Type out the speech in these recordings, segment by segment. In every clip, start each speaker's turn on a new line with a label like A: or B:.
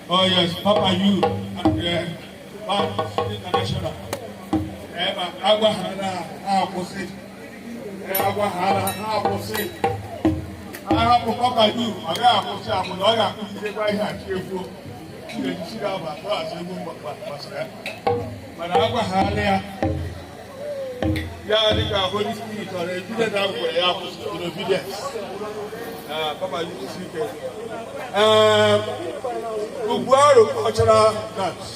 A: Oh yes, Papa, you international. Aguahana, opposite. Aguahana, opposite. I have a Papa, you. I got a shop with all that. You get right here, cheerful. You see that about us, and you what's that. But Aguahana, yeah, I think our Holy Spirit or a good way out to obedience. Papa, you see it. Uguaro cultural dance.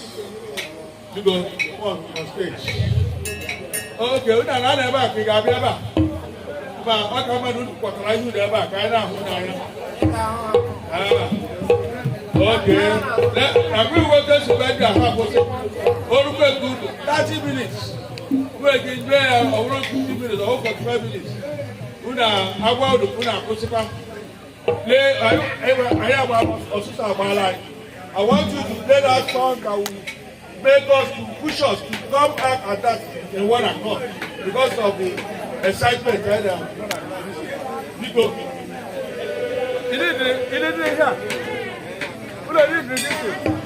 A: You go on stage. Okay, we don't have a big ababa. But what am I doing? What are you doing? Okay. Now we will just spend a half of good 30 minutes. We can be around 50 minutes or 45 minutes. Una agwa do kuna kosipa. I am a sister of my life. I want you to play that song that will make us to push us to come back at that in one accord because of the excitement right now. You go. It is here. What are you doing?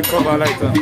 B: Cover lighter.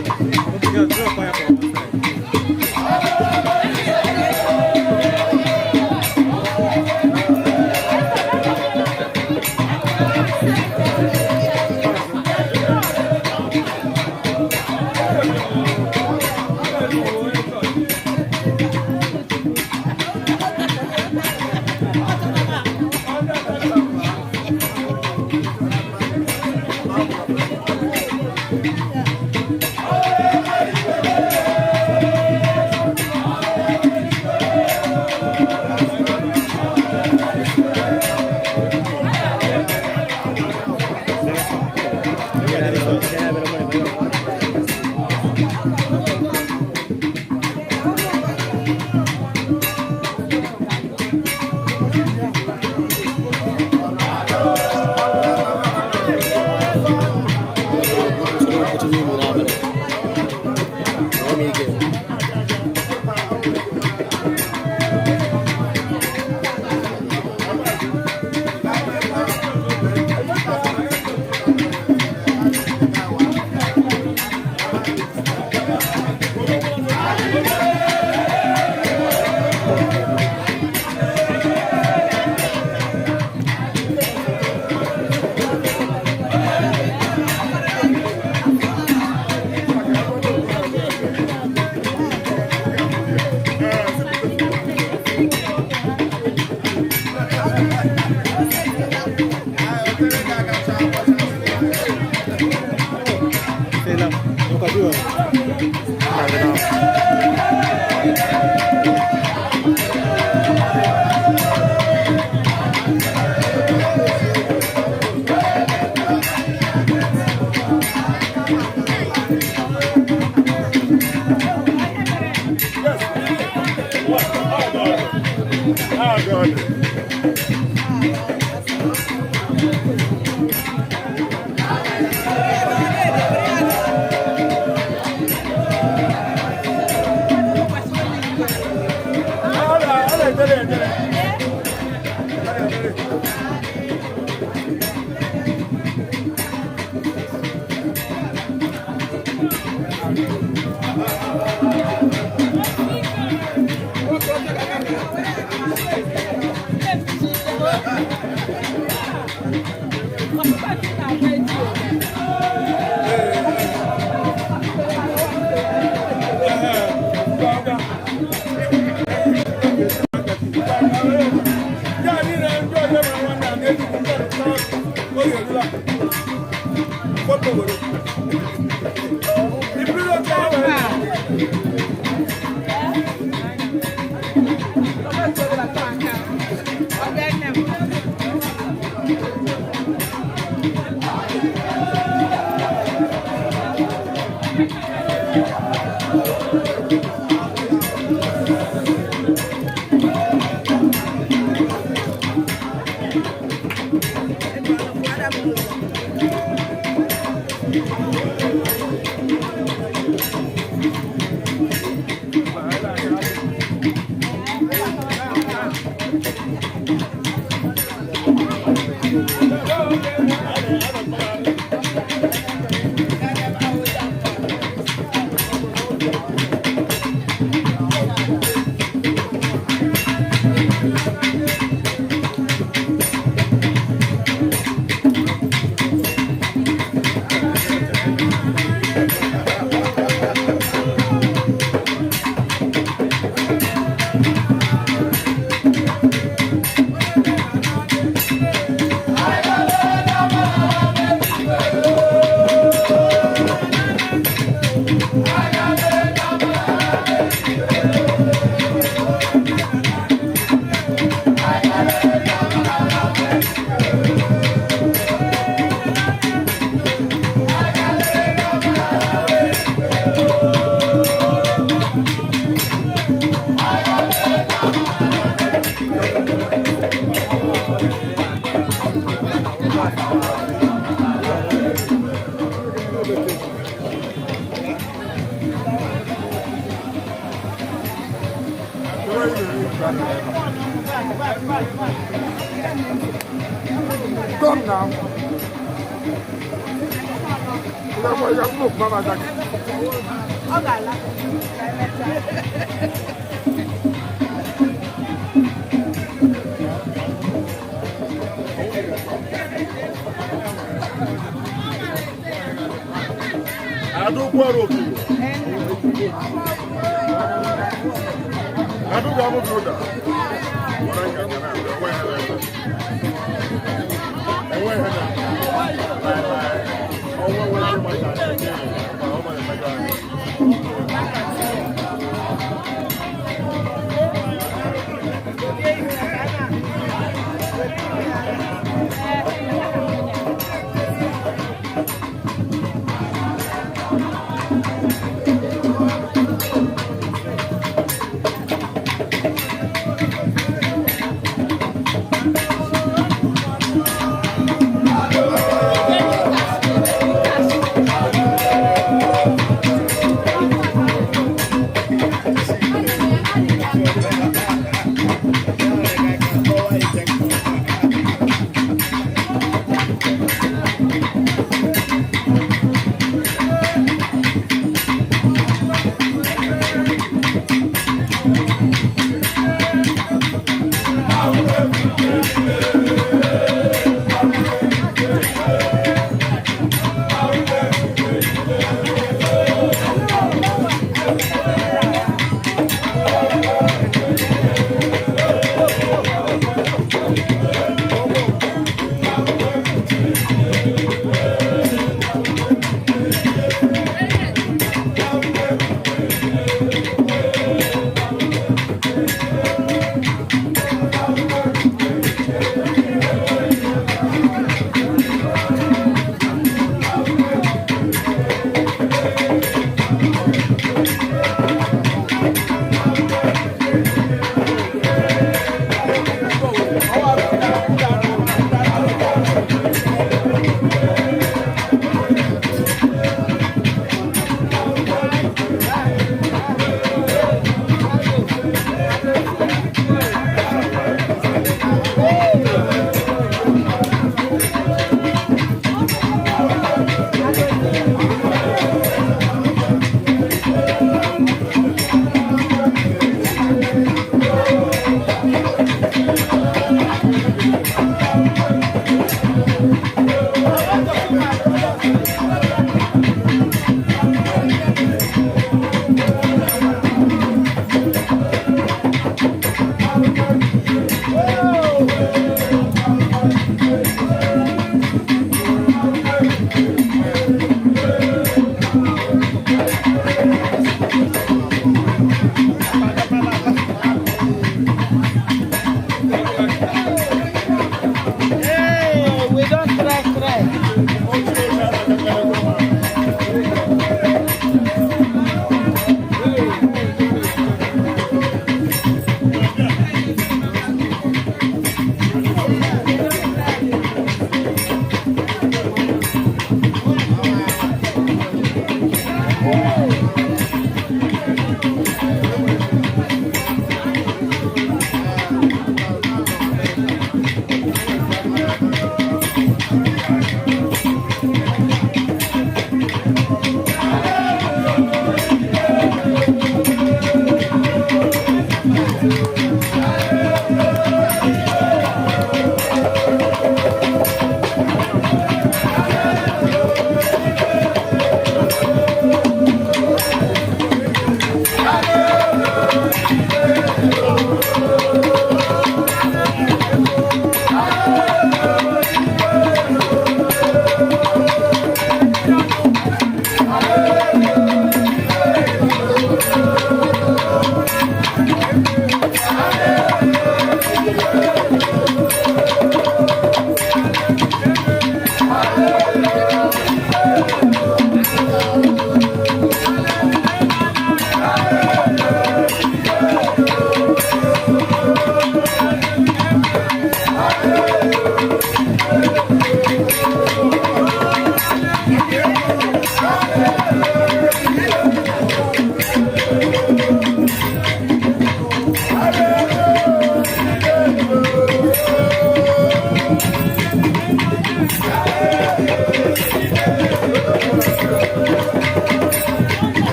C: Come now.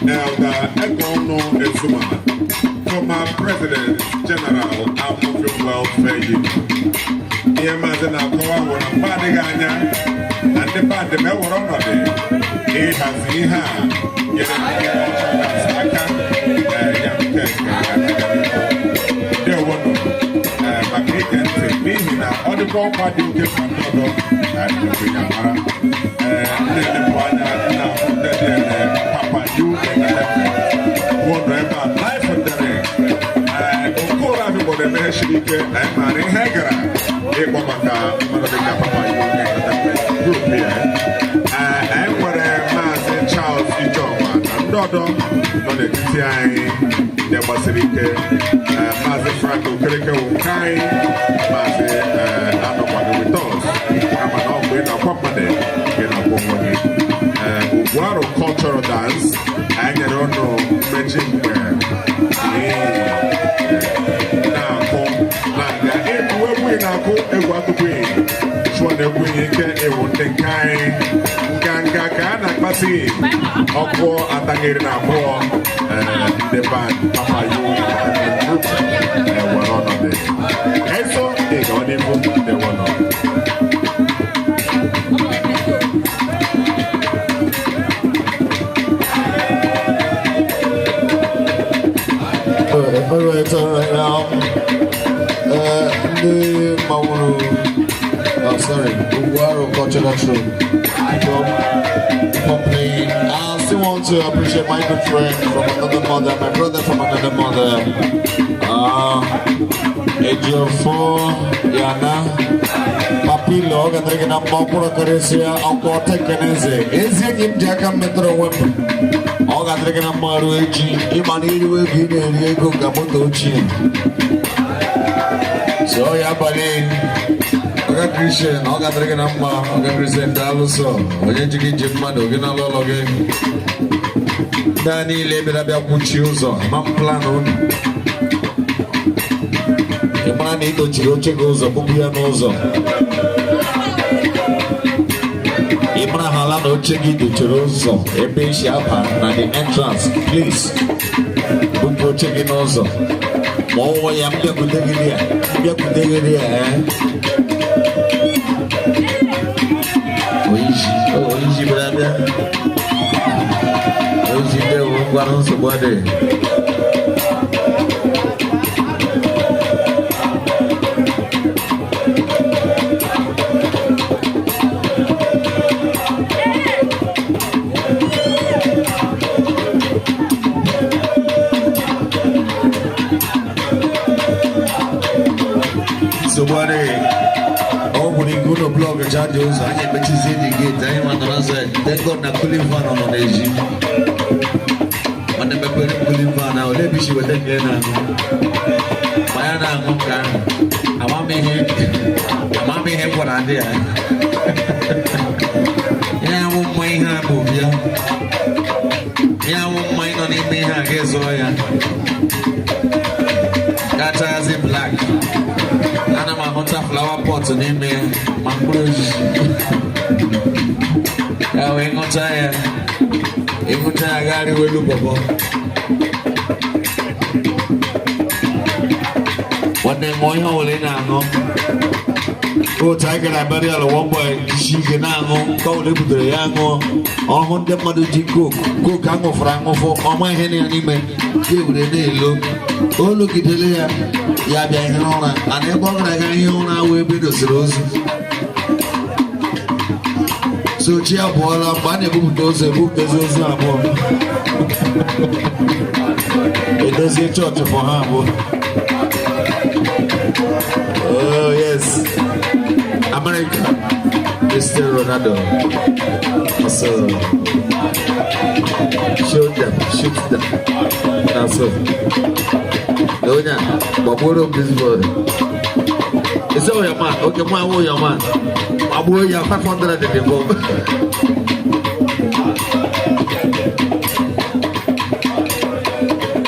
B: Elder Egono Ezuma, former President General African Welfare Union. Here, Mazen Alcoa, when I'm bad Ganya, and the bad the Mewar on it. He has he had, yet there were but he can say, me now, all the bomb party will get my daughter, and the Yamara, and the one now, Papa, you one driver, life on the ring. Go everybody, Meshike, and Marie Hagara, Ebomaka, Madame Papa, you group here. And what a man, Charles Ijoma, and Dodo, not a TI, there was a Mazi Franco, Kirika, Kai, Mazi, I don't want to return. I'm an old company in a woman. Guaro cultural dance, I don't know, magic wear. Now, if we now go, it was the way. So the way it won't take kind. Ganga Gana Pasi, Oko Atagina Boa, the band, Papa, you, and one on this. And so they got it, they were not.
C: Alright, now, the Mauru, Guaro Cultural Show. I still want to appreciate my good friend from another mother, my brother from another mother, Ejiofor, Yana, Papilo, and taking up Mopura Caresia, Uncle Tekanese, Ezekim Jaka Metro Weapon. Oga trekena maru echi imani we gine riego gamoto chi so ya bali oga Christian oga trekena ma oga Christian daluso oje jigi jimma do gina lologe dani lebera bia kuchiuzo mam plano imani to chiro chegozo bubia nozo Ibra halano chegi do cherozo ebe shapa na the entrance please buko chegi nozo mo ya mbia kudegiria oiji brother oiji de ungwaron so bode somebody. Oh, when you go to blog a charges, I can bet you see the gate. I want to say, thank God, I'm pulling fun on the Asian. On the pulling fun now, let me see what they get now. I want me here what I did. Yeah, I won't mind her move, yeah, I won't mind on me, I guess, oh, yeah. That's as in black. And I'm a hunter flower pot to name me, my bruise. I ain't gonna tire. Even time I got it, we look about. What they more hole in now? Oh, tiger, I bury all one boy. She can now go live with the young one. All 100 mother cook, Ango Franco for all my henny and even give the day look. Oh, look at the layer. Yabia and Hona, and then walk like a Hona will be the rose. So, Chia Bola, Bunny book those a book as well. It does a church for her. Oh, yes. America, Mr. Ronaldo. So, shoot them. That's all. Donya, Baburo, this boy. It's all your man. Okay, my your man. Abu, you have 500 at the bomb.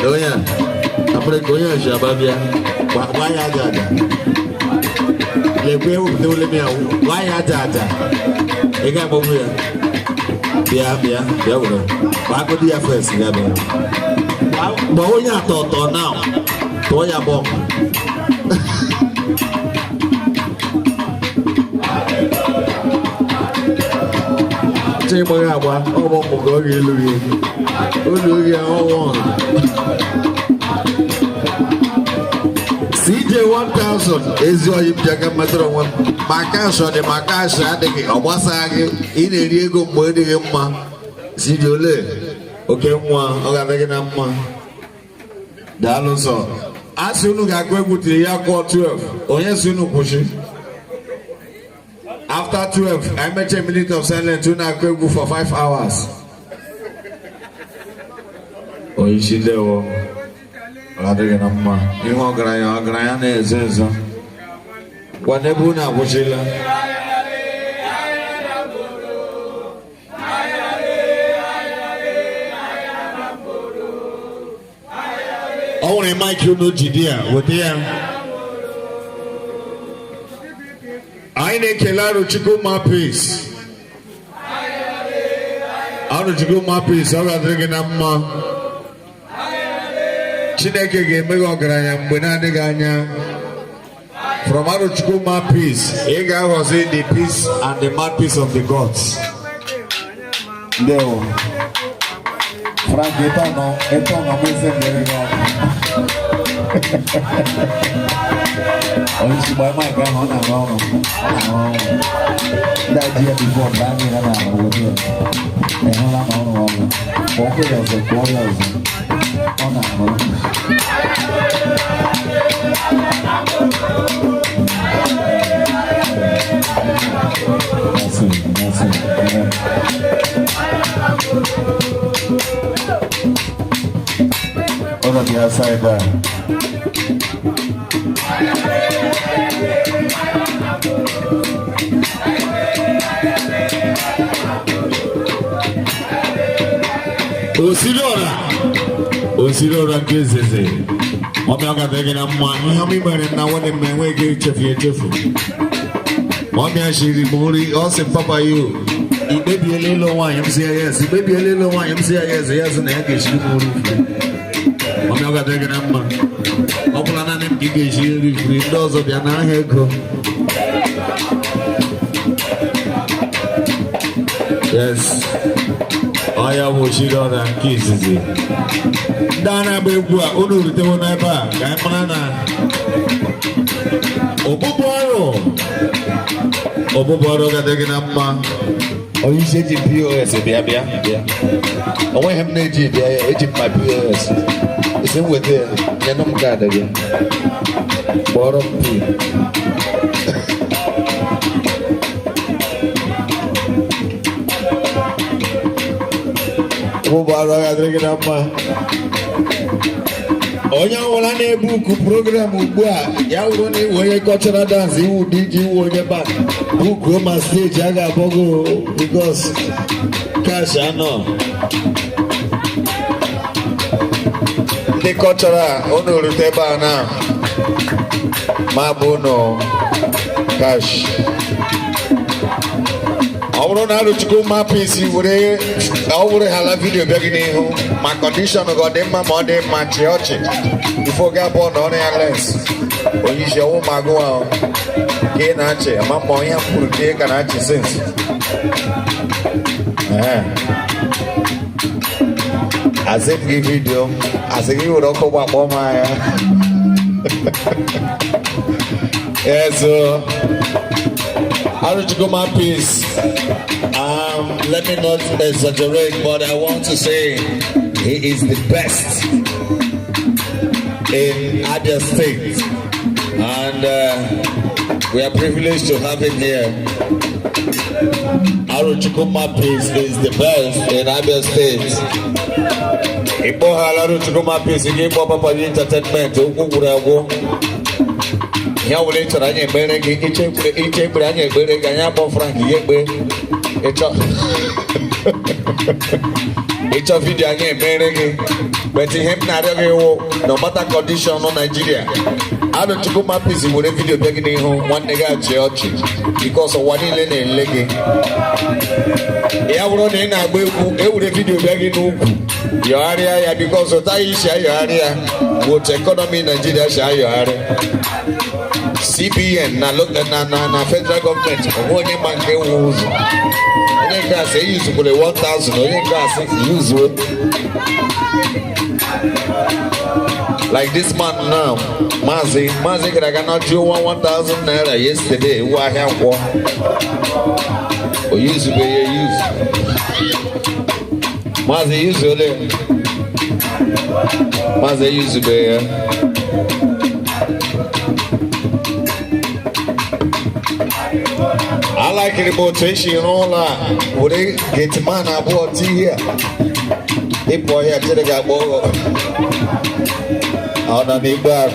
C: Donya, America, Shababia. Why are you? Le pe o de le me o why are you? E ga bo me bia wo wa go dia first ga be bo o nya to now to ya bo che mo ga wa o bo mo go ri lu ri o lu ri o won CJ 1000 is your Jaga Metro one. Macasho, the Macasha, the Obasagi, in a Diego Modigama. CJ Le, okay, one, or I'm one. Daloso. As soon as I go to the Yako 12, or yes, you know, pushing. After 12, I met a minute of silence to not go for 5 hours. Oh, you should know. Adega namma ingo graya ne zezo wanebuna bushila only Mike you know jidia with him aine kelaro chikuma peace anu chikuma peace adega namma Chineke ga-emeghe ọgaranya mgbe na-adịghị anya from Aruchukwu peace ị ga-aghọzi the peace and the mouthpiece of the gods. Ndewo Frank eto no mwese mbere ga Oishi boy my guy hona ngono Daji ya before bani na na wote hona ngono Boko ya zo hona ngono On the outside there. Osilora gezeze. Omi aga dege na mwa. Omi mere na wone mwenwe ge chefu. Omi ashiri muri ose papa you. Ibebi elelo wa yemsi yes. Ibebi elelo wa yemsi yes. Yes na yake shiri muri. Omi aga dege na mwa. Opula na nem gige shiri free dozo bia na hego. Yes. Aya Moshidora Kisizi. Dana Bebua, Unu Temonaba, Gaimana Obuboro Gadeganama. Oh, you said POS, Bia. I want him to agent my POS. It's in with the Yanum Gad again. Bottom P. Ụbara adịghị na mma. Onye ọbụla na-ebuku program ugbu a ya wụrụ na iwu onye cultural dance iwu dị iji iwu onye bak bukuo ma steji a ga-abọgo bikos cash anọ ndị cultural unu rute ebe a na ma bụ nọ cash ọ bụrụ na arụchukwu mapụ isi were ọ bụrụ hala vidio bịa gị n'ihu ma kọndishọn gị ọ dị mma ma ọ dị mma chị ọchị ifo ga abụọ na ọrụ ya les onyeisi ọwụ ma agụwa ka ị na-achị ama mma onye kwuru ka ị ka na-achị sins asị gị vidio asị gị were ọkụ gbakpọ m anya eso Aruchukuma peace. Let me not exaggerate, but I want to say he is the best in Abia State, and we are privileged to have him here. Aruchukuma peace is the best in Abia State. Ipo Aruchukuma peace. He gave Papa entertainment. Ya wule chọrọ anyị ekpere gị iche ekpere anyị ekpere gị anyị akpọ Frank ihe ekpe ịchọ vidio anyị ekpere gị but ihe m na-arịọ gị wụ no matter condition nọ Nigeria Aruchukuma peace were vidio bịa gị n'ihu nwanne gị achị ọchị because ụwa niile na-ele gị ya wụrụ na ị na-agba egwu ewure vidio bịa gị n'ugwu yọgharịa ya because ụtaghị isi ayọgharị ya otu ekọnọmi Nigeria si ayọgharị CBN na federal government onwe onye ma nke nwe ụzọ onye nke asị eyuzukwere 1000 onye nke asị yuzuo like this man now Maazị gara aga na jụọ 1000 naira yesterday ewu ahịa nkwọ o yuzubeghị eyuzu Maazị yuzu ole Maazị eyuzubeghị ya I like the motivation all would they get man about here? They boy here to the guy on a big back.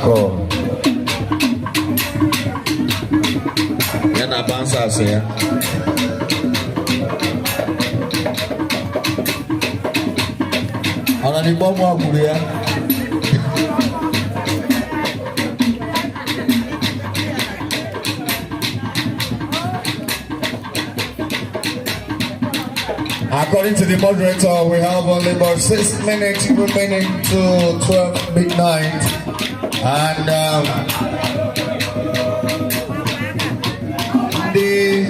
C: Then I bounce us here. On a big bomb here. According to the moderator, we have only about 6 minutes remaining to 12 midnight, and the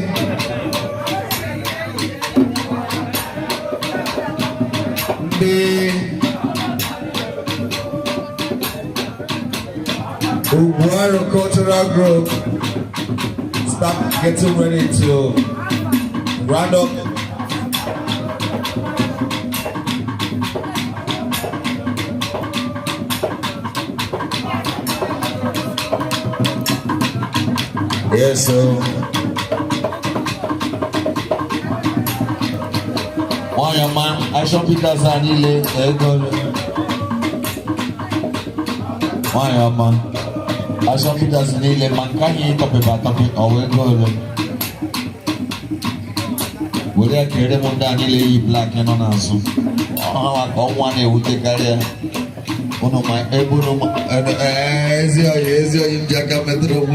C: Uguaro Cultural Group start getting ready to round up. Yes, so oh yeah, man, I shall pick us an ile. Oh yeah, man, I shall pick us an ile. Man, can you top it? Oh, we go. We are carrying on down ile black and on us. Oh, I got one who take care. One of my able Ezio, Jack Metro.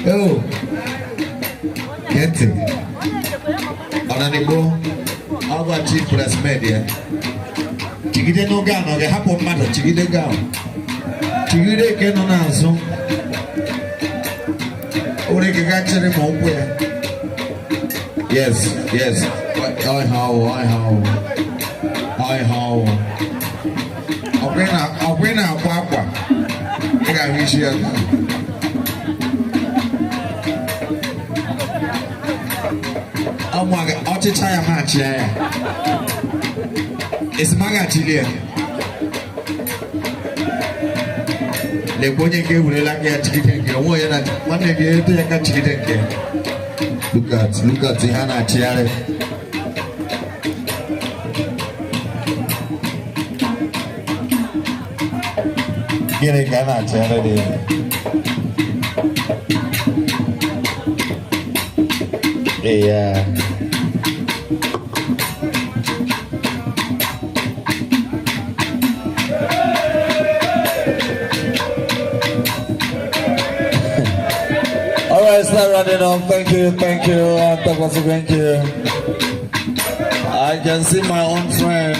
C: Oh, get it. On an ego, our chief press media. Chigide no gun, or the happen matter, Chigide gown. Chigide can on answer. Or they can actually move where. Yes. I how. I'll win our papa. I got wish you. Oh my God, I'll tell you much. It's Magachilia. lekwa onye nke ewurela aka ya chigide nke onwe ya na nwanne gị eto ya ka chigide nke look at ihe a na-achịgharị gịnị ka a na-achịgharị dị ya Alright, start running on. Thank you, thank you. I can see my own friend,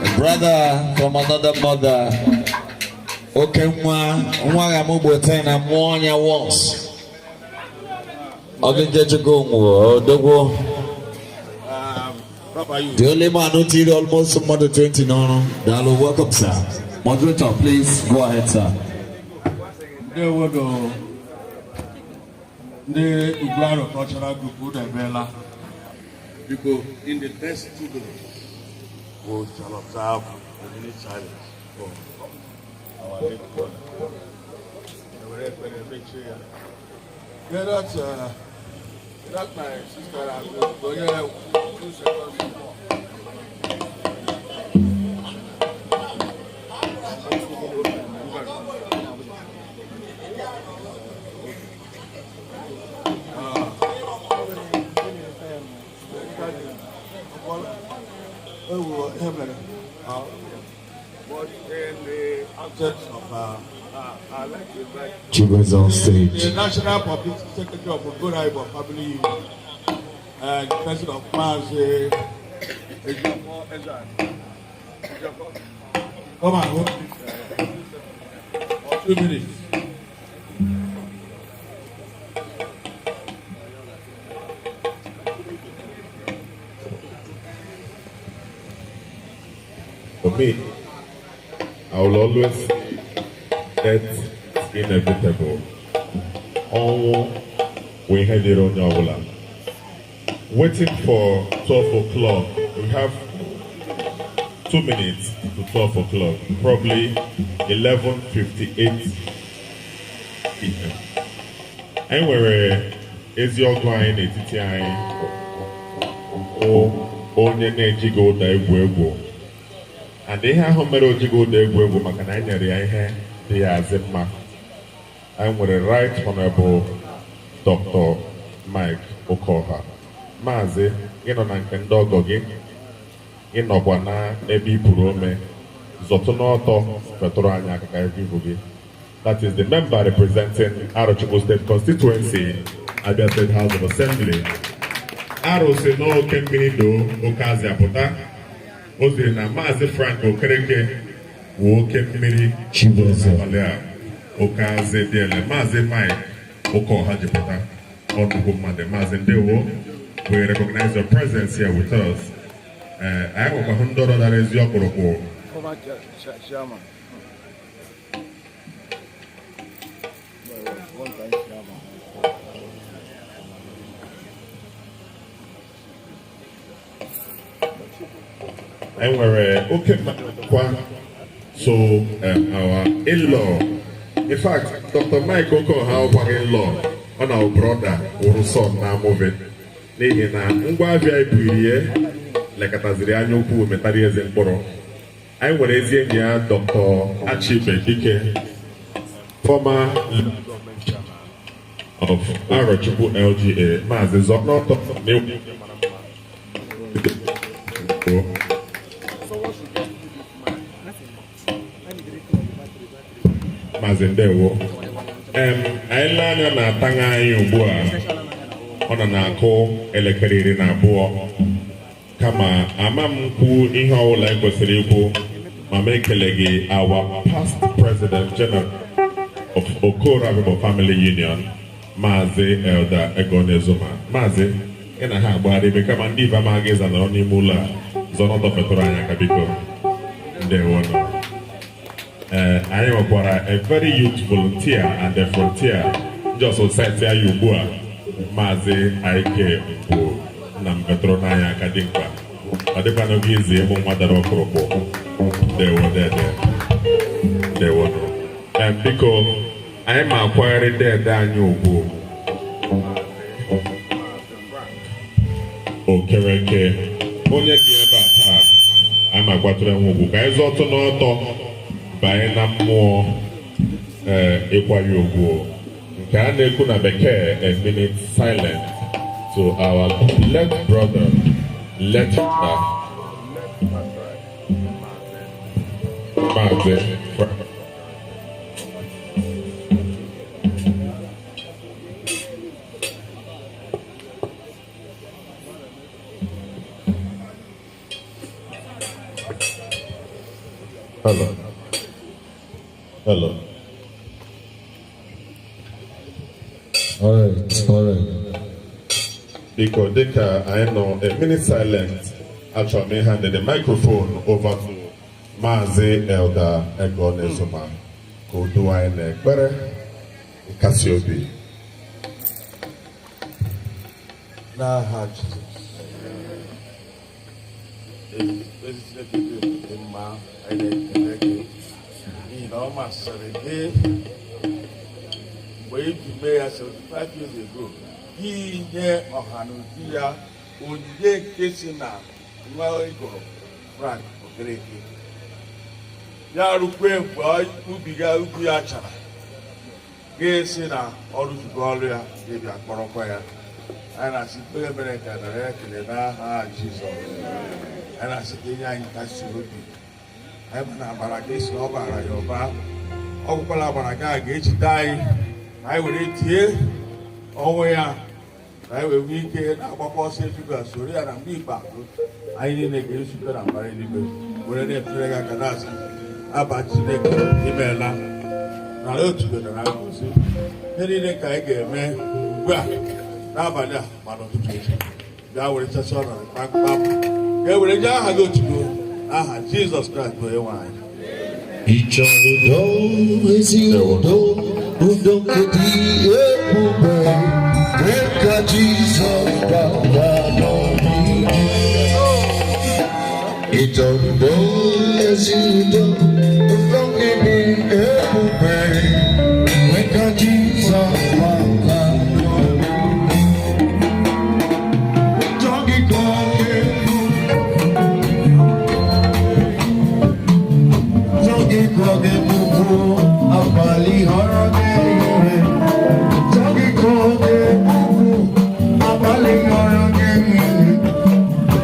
C: a brother from another mother. Okay, nwa ga mu bote na muonya once. Oge jeje go mu odogo. The only man who did almost more than 20 no. Dalo, welcome, sir. Moderator, please go ahead, sir.
A: There we go. The Igbo cultural group would have been because in the next 2 minutes we shall observe a minute silence for our late brother. Yeah, that's my sister. I'm going to 2 seconds. But in the absence of I like to invite
C: Chibas on stage.
A: the National Public Secretary of Good Ibo Family Union and President of Mazi. Come on, hold this 2 minutes.
B: For me, I will always death inevitable. All we had it on your waiting for 12 o'clock. We have 2 minutes to 12 o'clock, probably 11:58 p.m. And we're going onye na-ejigo da egwu and ihe ahụ mere ojigo da egwu maka na anyị nyere ya ihe dị ya azị mma. Anyị nwere Right Honorable Dr. Mike Okoha. Maazị, ịnọ na nke ndị ọgọ gị, ịnọkwa na ebe ipuru ome, zọtụ n'ọtọ fetụrụ anyị aka ka ebe ibu gị. That is the member representing Arochukwu State Constituency, Abia State House of Assembly. Aro si n'oke mmiri do oke azị apụta. O ziri na Maazị Frank Okereke wụ oke mmiri abalị a oke azị dị ele. Maazị Mike Okoha jipụta ọnụgụ mmadụ. Maazị ndewo, we recognize your presence here with us. Anyị nwekwa hụ ndị ọrụ dara ezi ọkpụrụkpụ. And we're okay, so our in-law, in fact, Dr. Mike Okoha, our in-law, on our brother, who son now moving. They na ngwa VIP here, like at Azriano, who metarias in Boro. I was raising here Dr. Achibe Dike, former of Arochukwu LGA, Maazị Zoknoto, Maazị ndewo. Anyị anya na-atanga anyị ugbu a, ọ nọ na-akụ elekere 12. Kama ama m kwu ihe ọbụla anyị kwesịrị ikwu, ma m ekele gị our past President General of Okoro Abibo Family Union, Maazị Elder Egone Zuma. Maazị, ị na ha agbagharị ebe kama ndị ibe amaghị ịza nọrọ n'ime ụlọ a zọnọdọ fetụrụ anyị aka biko. Ndewo nọ. I nwekwara a very youth volunteer and a frontier just society anyị ugbu a, Maazị Ike bụ na mmetụrụ n'anya aka dị mkpa. Ọ dịkwa n'oge izi ịmụ nwa dara ọkụrụkpụ. Ndewo dede. Ndewo nọ. biko anyị ma akwanyere dede anyị ugwu okereke onye dị ebe a taa anyị ma kwatụrụ enwe ugwu ka anyị zọtụ n'ọtọ banye na mmụọ ịkwanye ugwu nke a na-ekwu na bekee a minute silent to our beloved brother Letita Maazị Hello. Hello.
C: All right.
B: Because I know a minute silence. Actually, handed the microphone over to Maazị Elder Egonezoma. Go do I better? Cassiope.
D: N'aha ọ masịrị gị mgbe iji mee ya 75 years ago gị nye ọha na uju ya onyinye nke si na nwa ịgụrụ Frank Okereke ya rukwe mgbe ubiga ugwu ya chara ga-esi na ọrụ zugo ọrụ ya ga-ebịa kpọrọkwa ya anyị na-asị ikpere mere ka nara ekele n'aha Jizọs anyị na-asị ka enye anyị nkasi obi anyị bụ na agbara gị si na ọ bara ya ụba ọ gwụkwala agbara gị a ga-ejide anyị na anyị were tie ọnwụ ya na anyị wee nwee ike na-agbakwa ọsọ ejugo soro ya na mgbe ikpeazụ anyị niile ga-ezukọ na mbara eluigwe were na-etere gị aka na-asị aba Chineke imeela na otugo na ngozi ihe niile ka anyị ga-eme ugbu a n'abalị a ma n'ụtụtụ echi bịa were chasị ọnọdụ kpamkpam ka e were nye aha gị otugo aha Jizọs Kraịst bụ onye nwe anyị.
C: Ịchọ udo ezi udo udo nke dị ebube dịka Jizọs gbara n'obi. Ịchọ udo ezi udo udo nke dị ebube dịka Jizọs gbara n'obi. Ịchọ gị ka ọ ga-ebu Jogi bubu abali horage Jogi koge bubu abali horage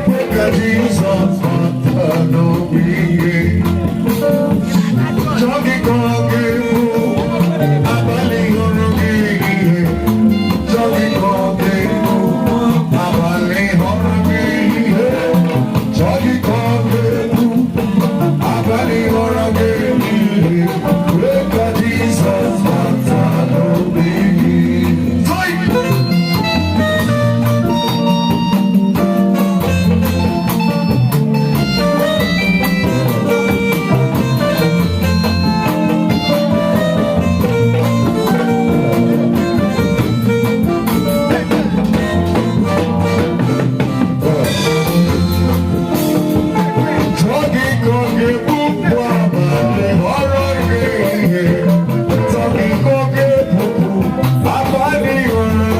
C: Weka Jesus fatano biye Jogi koge bubu abali horage Jogi koge bubu abali horage Jogi koge bubu abali horage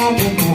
C: Hallelujah.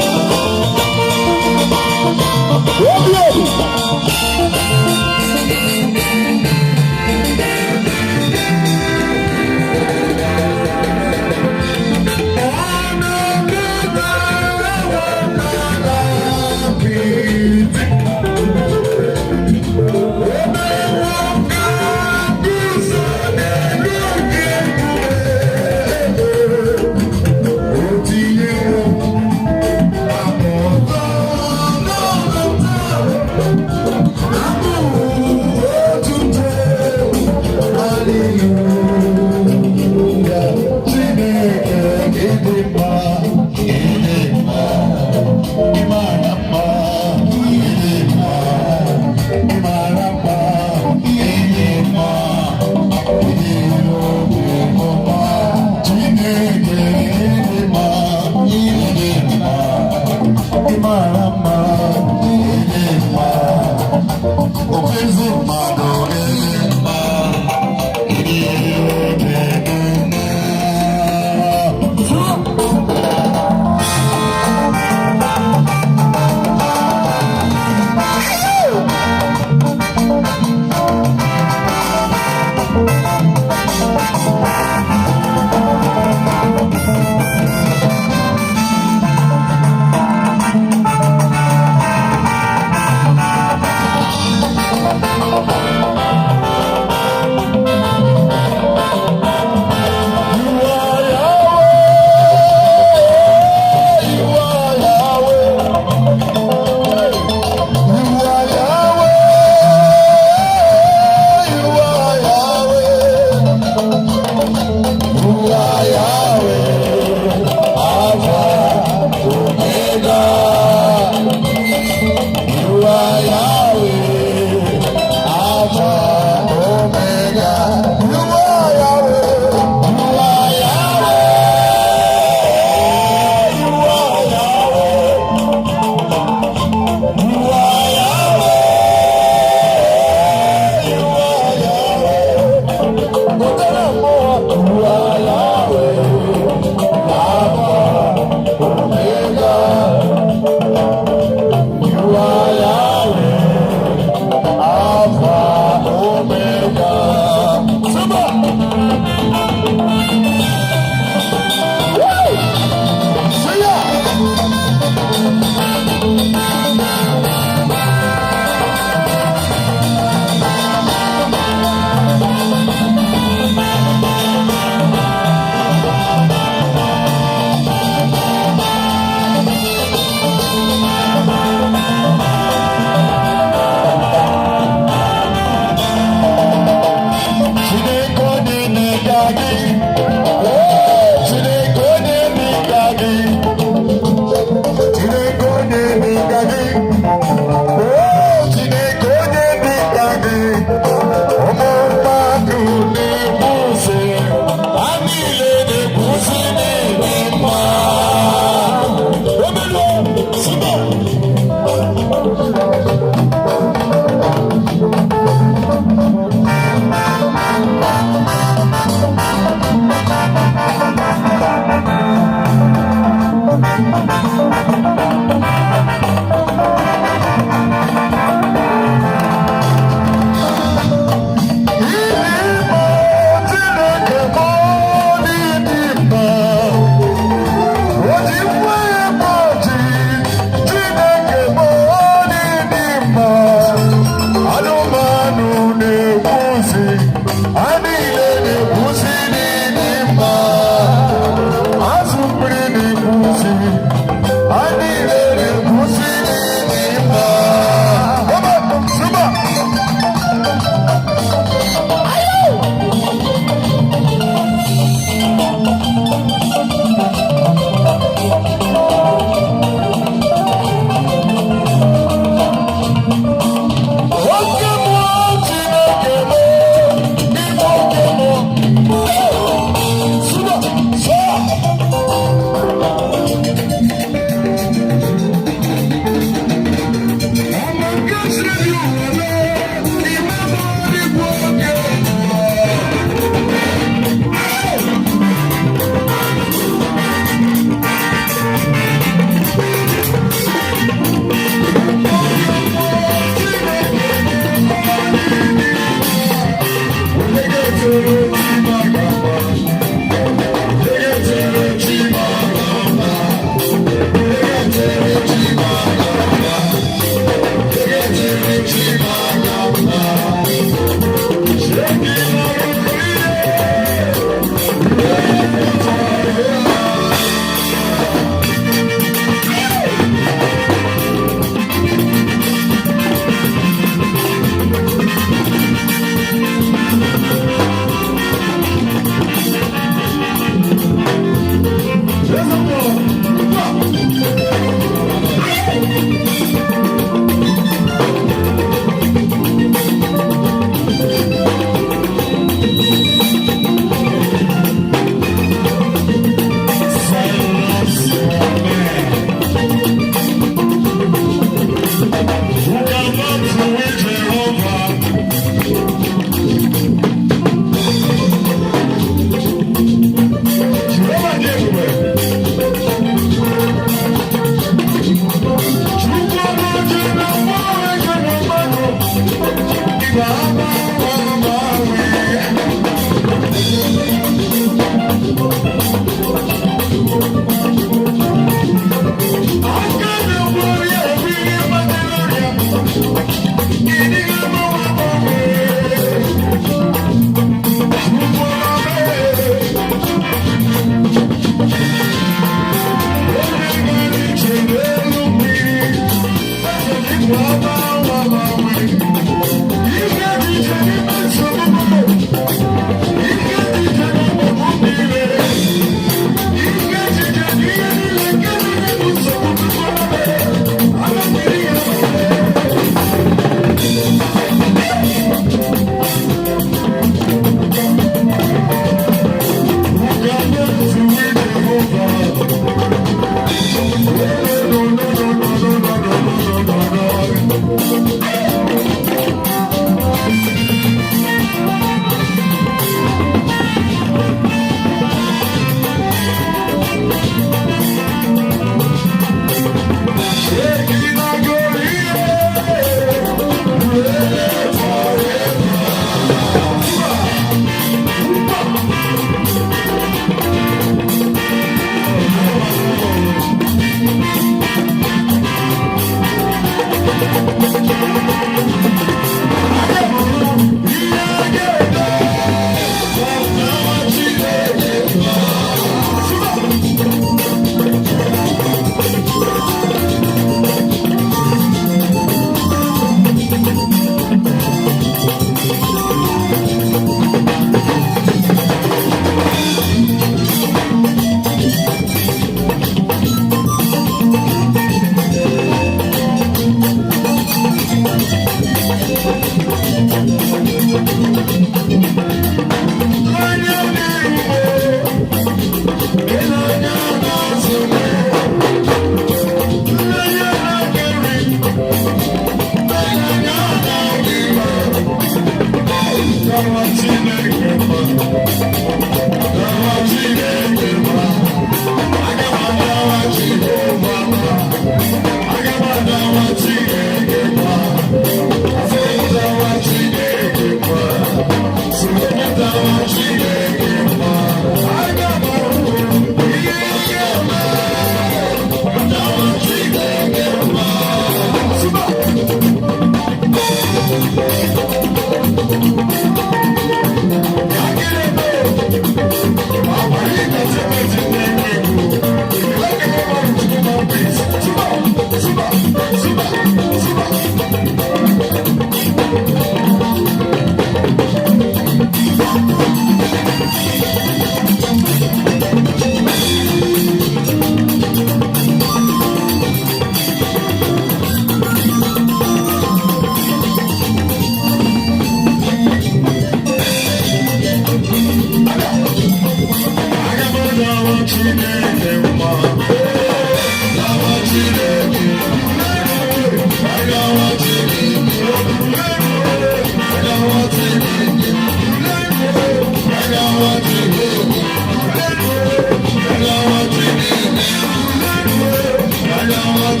C: I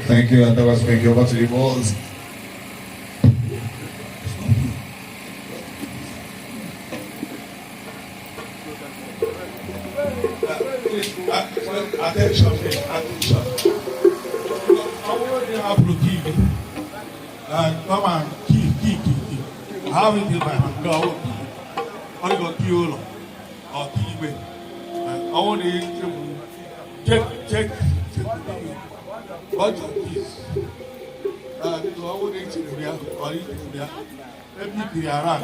C: Thank you, and that was thank you. Over to the balls.
A: Attention, please. Attention. I want to have to give. Come on, key. How it in my hand? Go. Only got key or key. I want to check. What is this? I want to let me be around.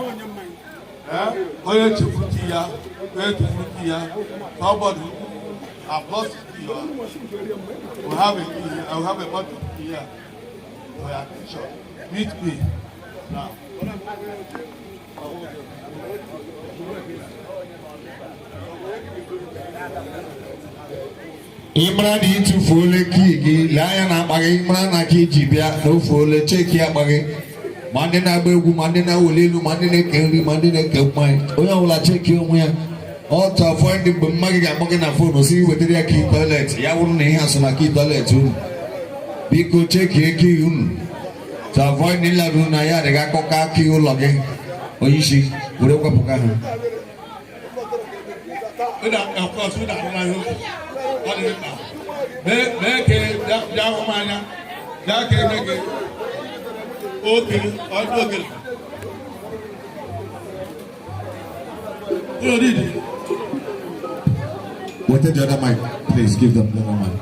A: Where to put here? Where to put here? How about I've lost it here. We'll have I'll have a bottle here for your attention. Meet me now.
C: Imran itu fole kiki, layan abagi Imran aki jibia no fole cheki abagi. Mandena begu, mandena ulelu, mandena keli, mandena kemai. Oya ula cheki omuya. All to avoid the bumagi abagi na phone. See what they are key toilet. Ya wouldn't have some key toilet too. Biko cheki eki yun. To avoid nila runa ya de gako kaki uloge. Oyishi, urewa pokano.
A: Of course, we don't what is it now? Make it Jamania, Jackie, okay. You did it.
C: What the other mic? Please give them the other mic.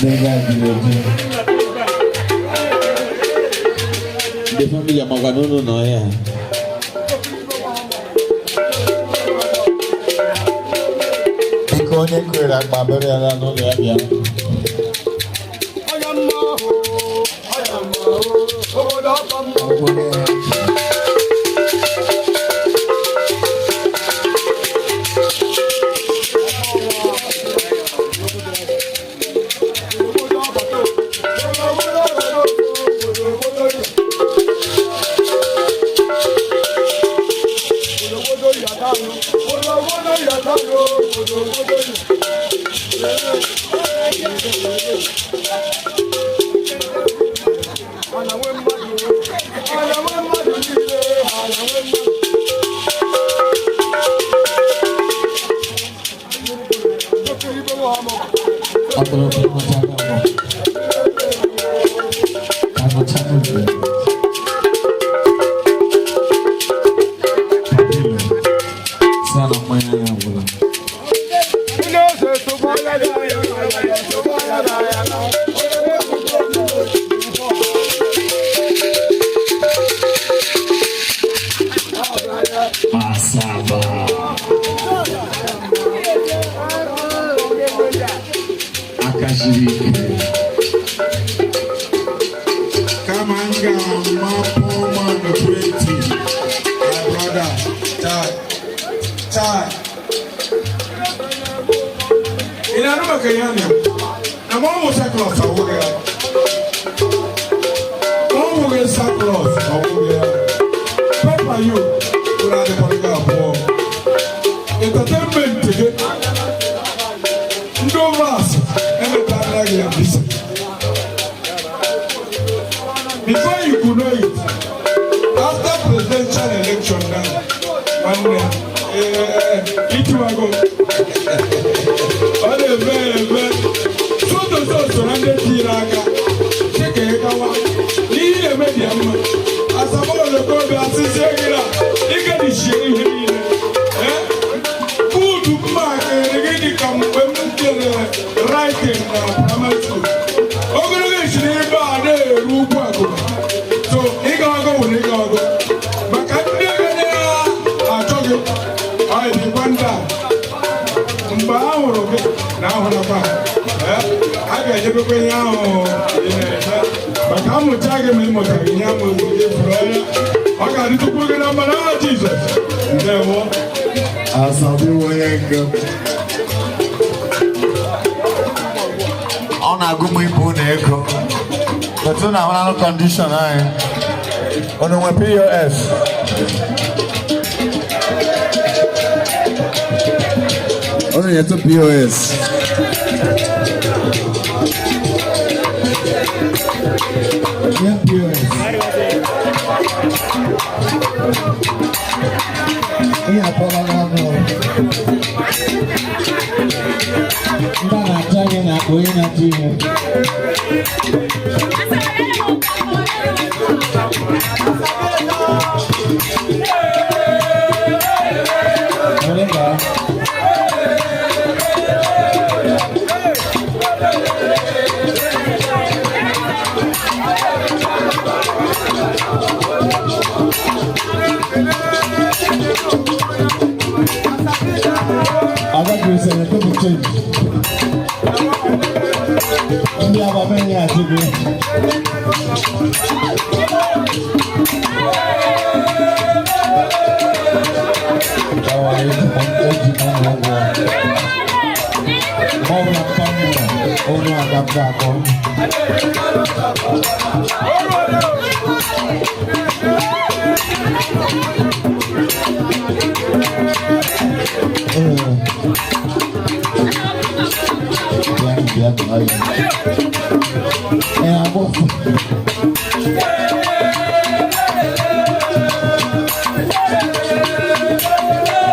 C: Thank The family of Maganono, no, yeah. Onye kwere akpa bere ya n'ụlọ ya bịa.
A: Before you could know it, after presidential election now, it will go. All the very, so surrounded Tiraga, take a kawa, need a medium. As a boy, the God has his regular, he can be sharing. Good mark, and again, come when writing primary school. Organization is bad, so he got go, he got go. But I told you, I did one time. Now, I got everything out. But I'm not tagging me, what I got to put it on my Jesus.
C: As I'll be wearing. On a good moon echo. But soon I have a condition. On the POS. Only it's a POS. Yeah, POS. Yeah, Paul. Ndana chage na kuina timu. Olenga. Aga Grace and to change. We have a many activities.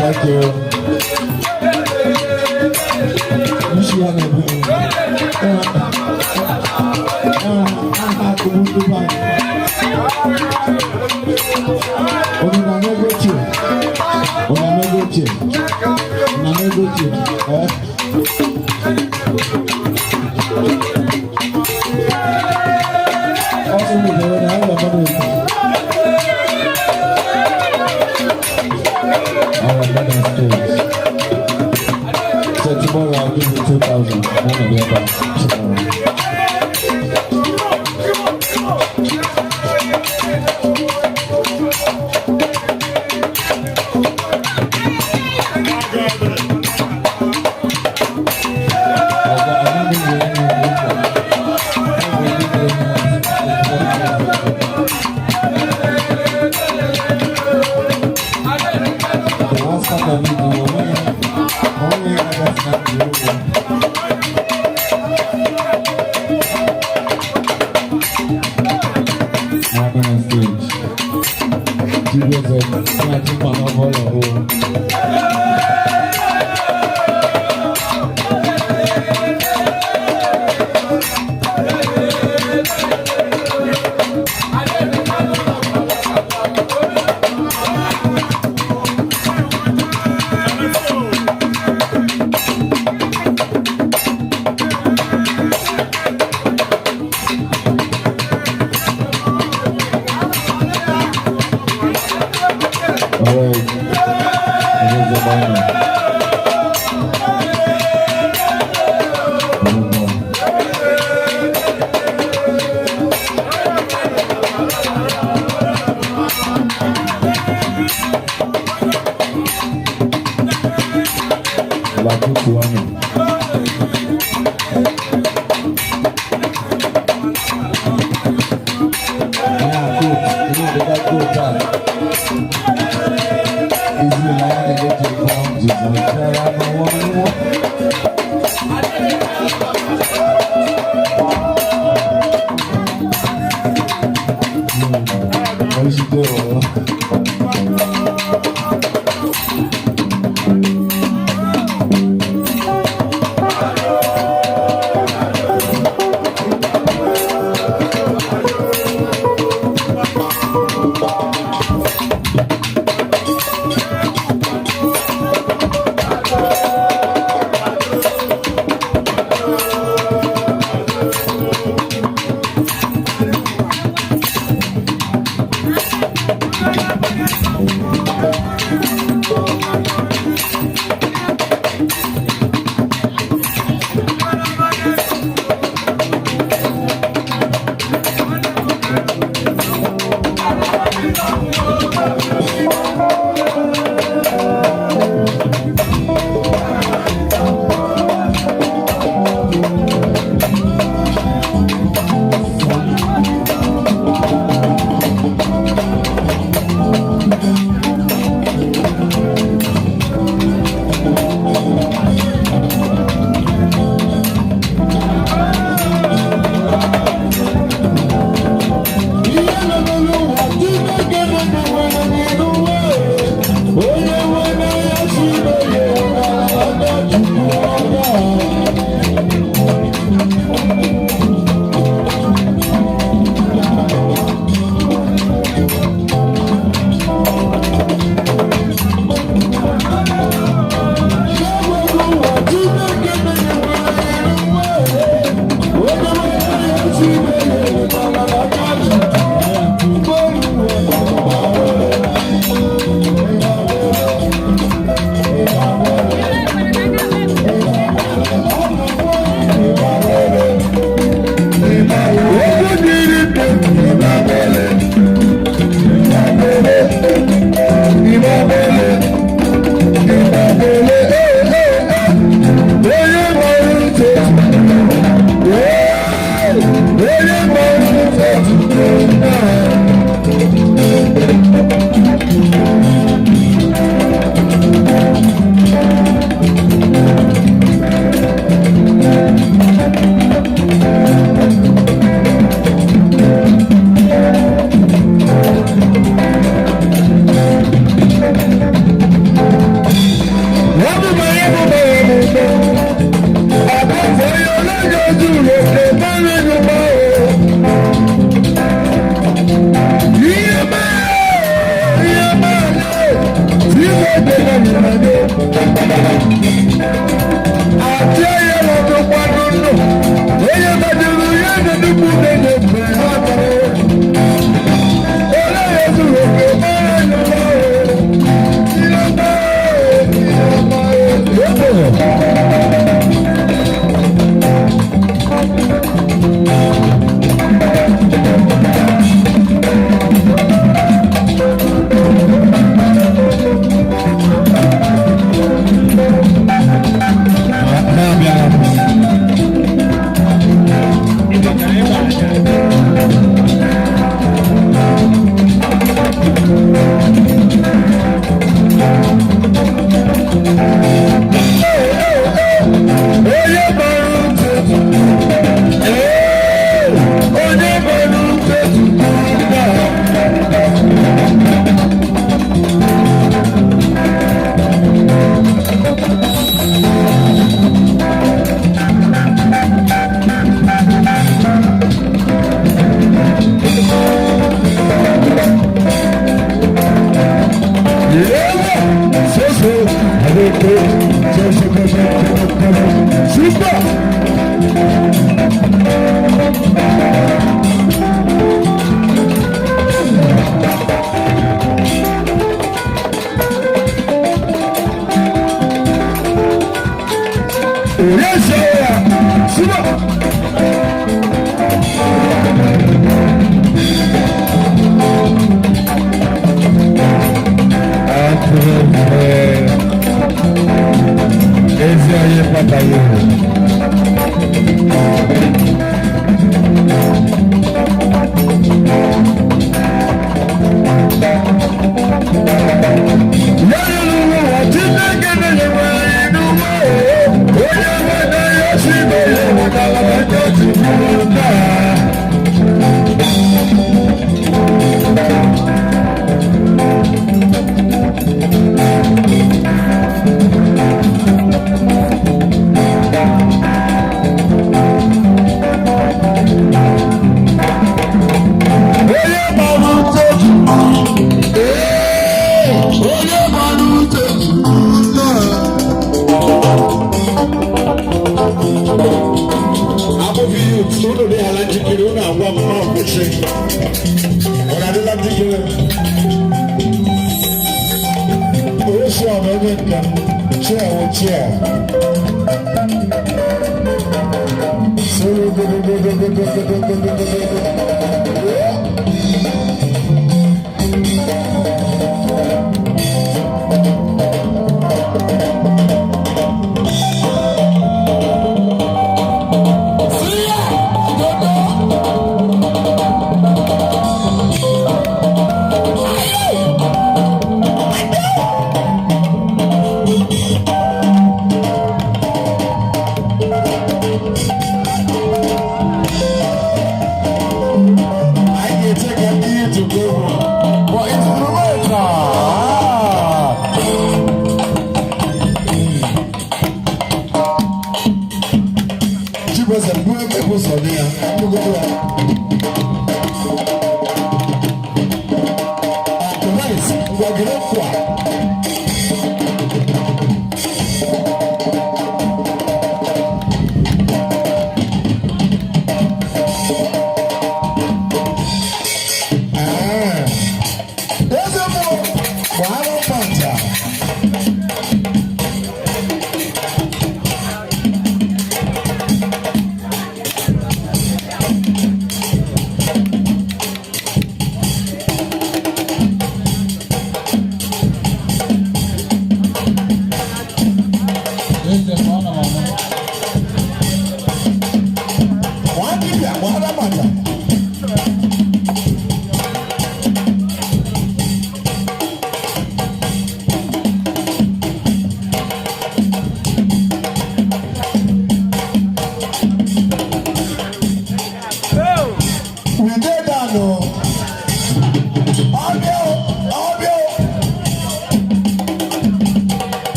C: Thank you.
E: Also, we have alright, let us do it. So tomorrow I'll give you 2,000. I'm gonna be back tomorrow.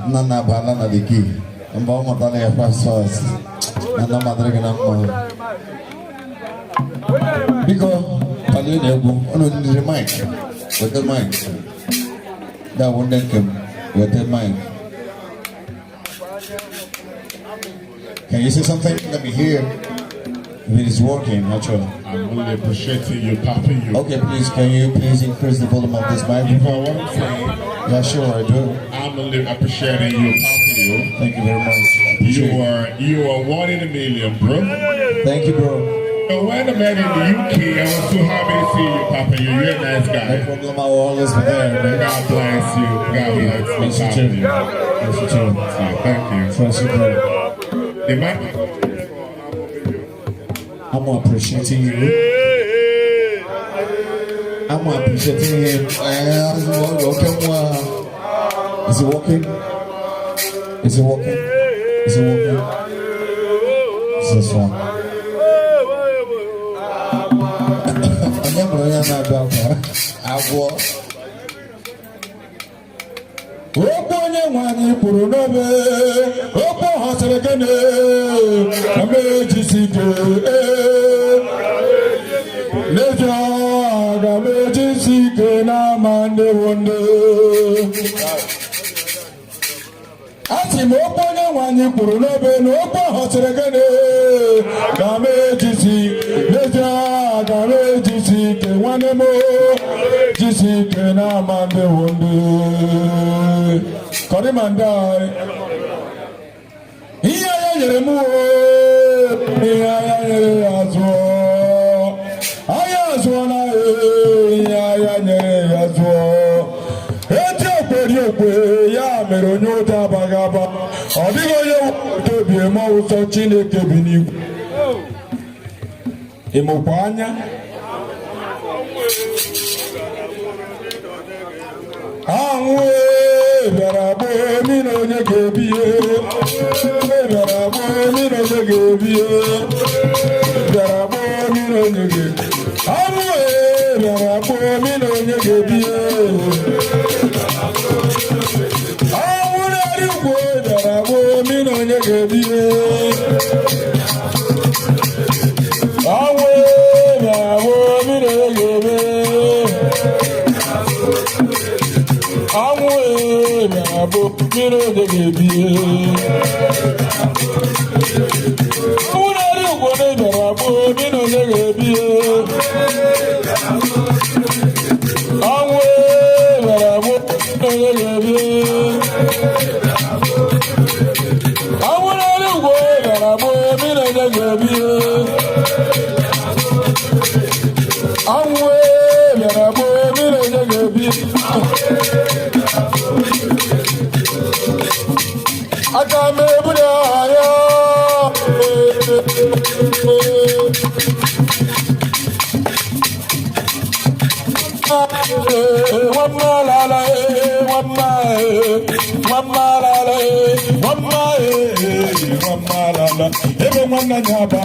C: Nana balana diki, embawa matale ya first. Nana madre ke nama. Biko, paling ni aku, anu ni mic, betul mic. Dah wonder kem, betul mic. Can you say something? Let me hear. If it is working, actually.
B: I'm really appreciating you, Papa.
C: Okay, please, can you please increase the volume of this mic?
B: You know what I'm saying?
C: Yeah, sure, I do.
B: I'm really appreciating you, Papa.
C: Thank you very much.
B: You are 1 in a million, bro.
C: Thank you, bro.
B: When I met in the UK, I was so happy to see you, Papa. You're a nice
C: No
B: guy.
C: problem, I will always be there, man.
B: God bless you. God bless you.
C: Bless you too. Bless you too.
B: Thank you.
C: Trust you, bro.
B: The man.
C: I'm appreciating you. I'm appreciating him. Is it working? Is it working? Is it working? Is this one? Okwu onye nwe anyị kwuru n'obe okwu ọhasịrị gịnị na mejisi ike n'ezie aga m ejisi ike n'ama ndị bụ ndị asị m okwu onye nwe anyị kwuru n'obe na okwu ọhasịrị gịnị ga m ejisi n'ezie aga m ejisi ike nwanne m jisi ike n'ama ndị bụ ndị kọdịmandai ihe ya nyere m ihe ya nyere ya zụọ anya azụọla ihe ya nyere ya zụọ eti okperi okwe ya mere onye ụta abaghị aba ọ dịghị onye obi eme ụsọ Chineke bi n'igwe ịmụkwa anya ahụ bịara gboo mmiri onye ga-ebie bịara gboo mmiri onye ga-ebie bịara gboo mmiri onye ga-ebie ahụ bịara gboo mmiri onye ga-ebie ahụ na-arị ugbo bịara gboo mmiri onye ga-ebie ahụ bịara gboo mmiri onye ga-ebie àwọn èèyàn àbò mìíràn lè bí i. Àwọn ẹ̀rí ògbó lè bẹ̀rẹ̀ àbò mìíràn lè bí i. Àwọn èèyàn àbò mìíràn lè bí i. Àwọn ẹ̀rí ògbó bẹ̀rẹ̀ àbò mìíràn lè bí i. Àwọn èèyàn àbò mìíràn lè bí i. Akame budaya wamalala wamalala ebe nwanna nyaba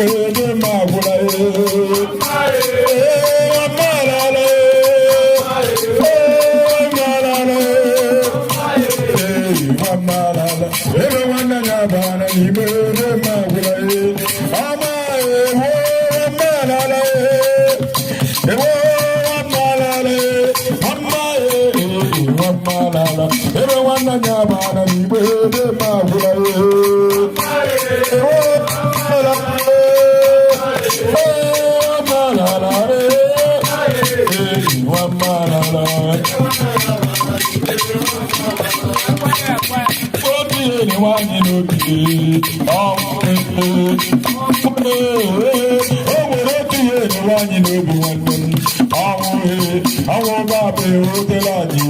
C: ebe magwula wamalala ebe nwanne ya bara n'ime ebe ma gwụla ọma ewo mmalala ewo mmalala ọma ewo mmalala ebe nwanne ya bara n'ime ebe ma gwụla ewo mmalala ewo mmalala ni wáyé lóbi ọ̀hún òwúrọ̀ tí yé ni wáyé lóbi wọn ní ọ̀hún àwọn bàbá èrò tẹ́lá ní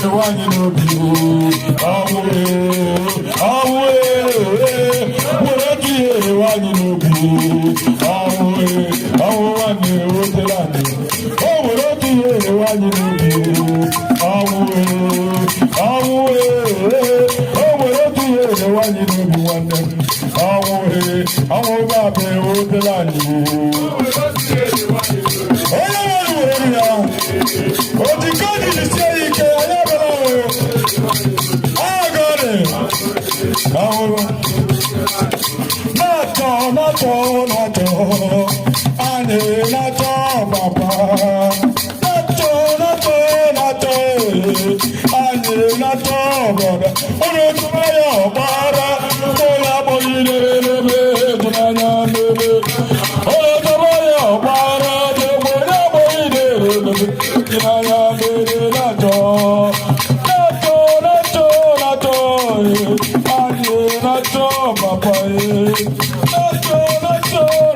C: ni wáyé lóbi ọ̀hún òwúrọ̀ tí yé ni wáyé lóbi ọ̀hún àwọn wáyé èrò tẹ́lá ní òwúrọ̀ tí yé ni wáyé lóbi ọ̀hún wáyé lóbi wọn ní àwọn bàbá èrò tẹ́lá ní Oti kodi nisiye ike ayabela o. Agore. Awo. Nato. Ane nato baba. Nato. Ane nato baba. Ono tumayo bara. Ola boyire lebe. Tunanya lebe. Ola tumayo bara. Nato,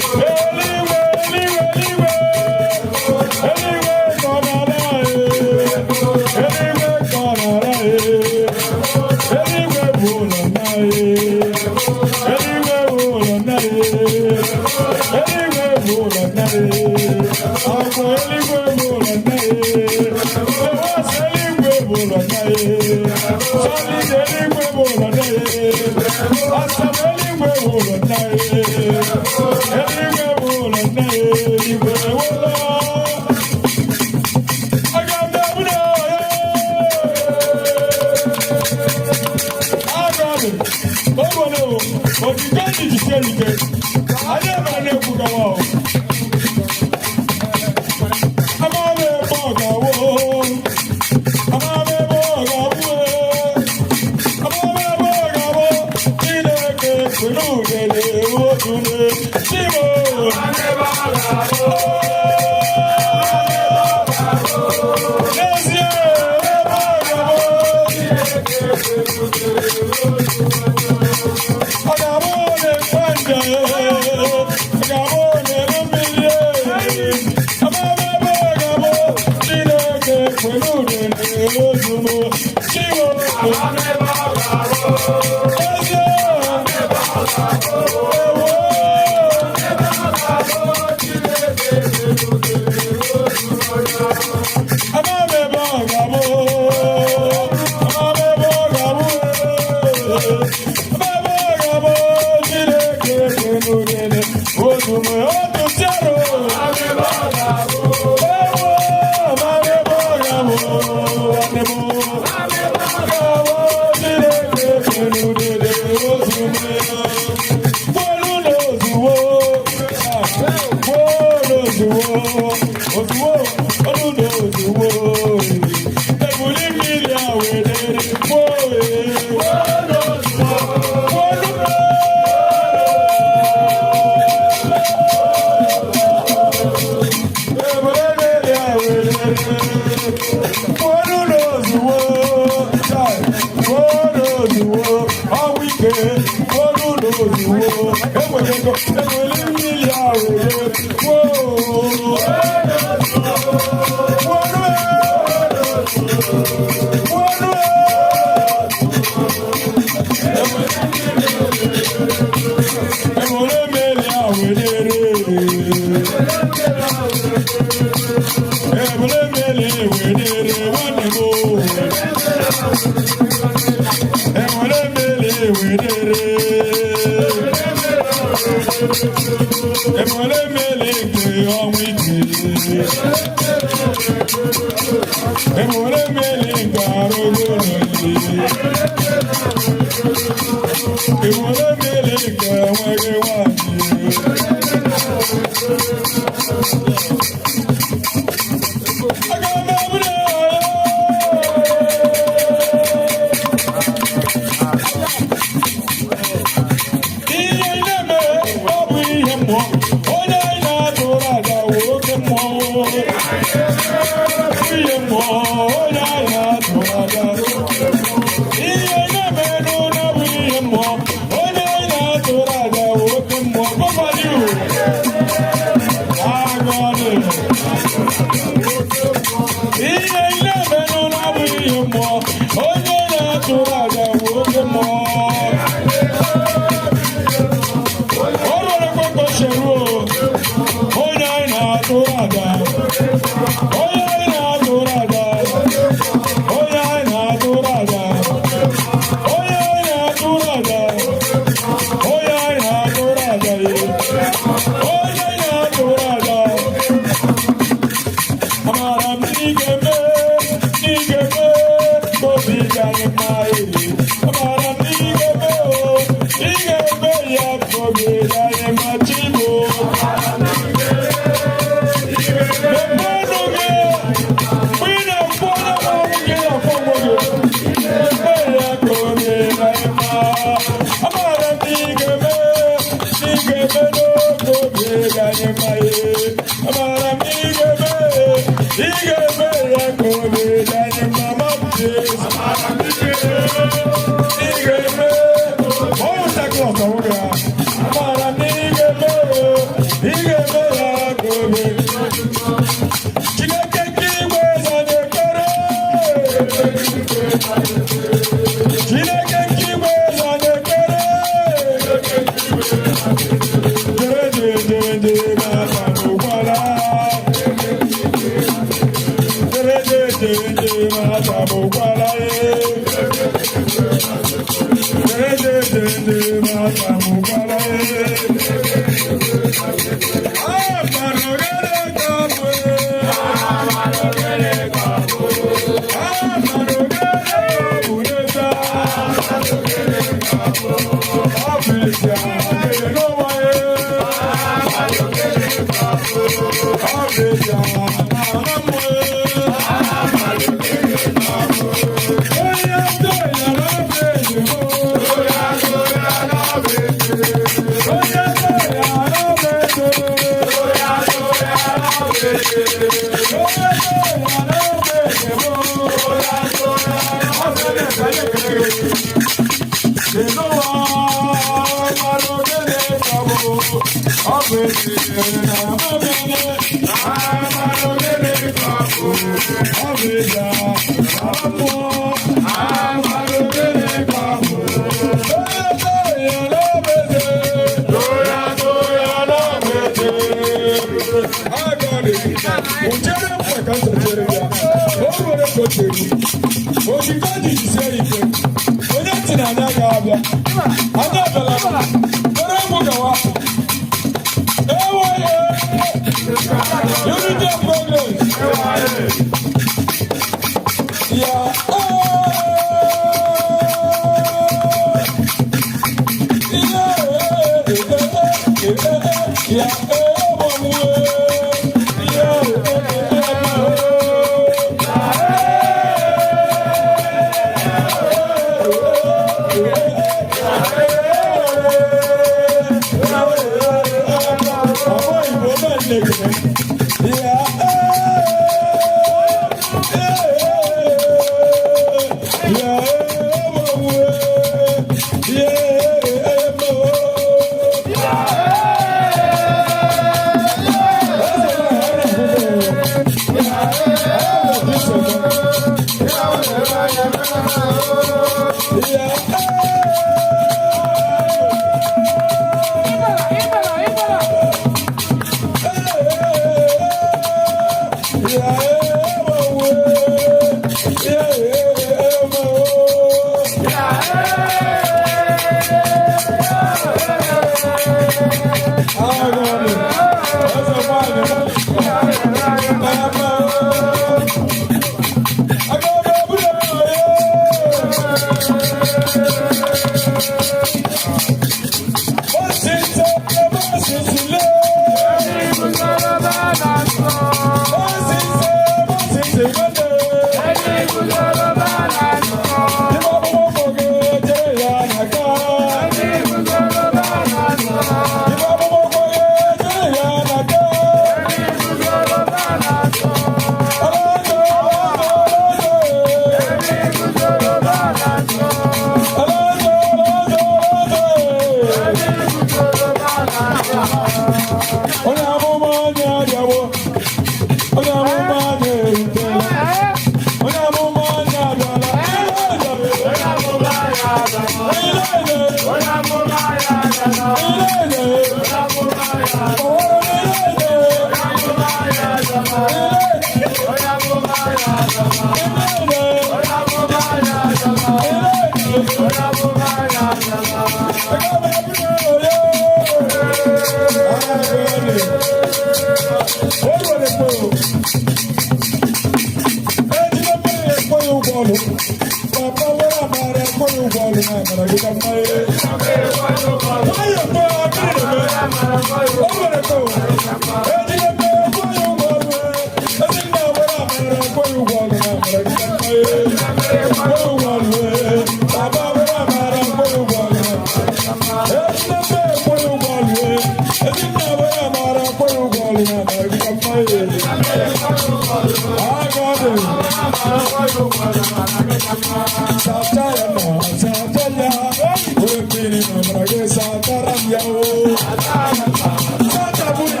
C: Santa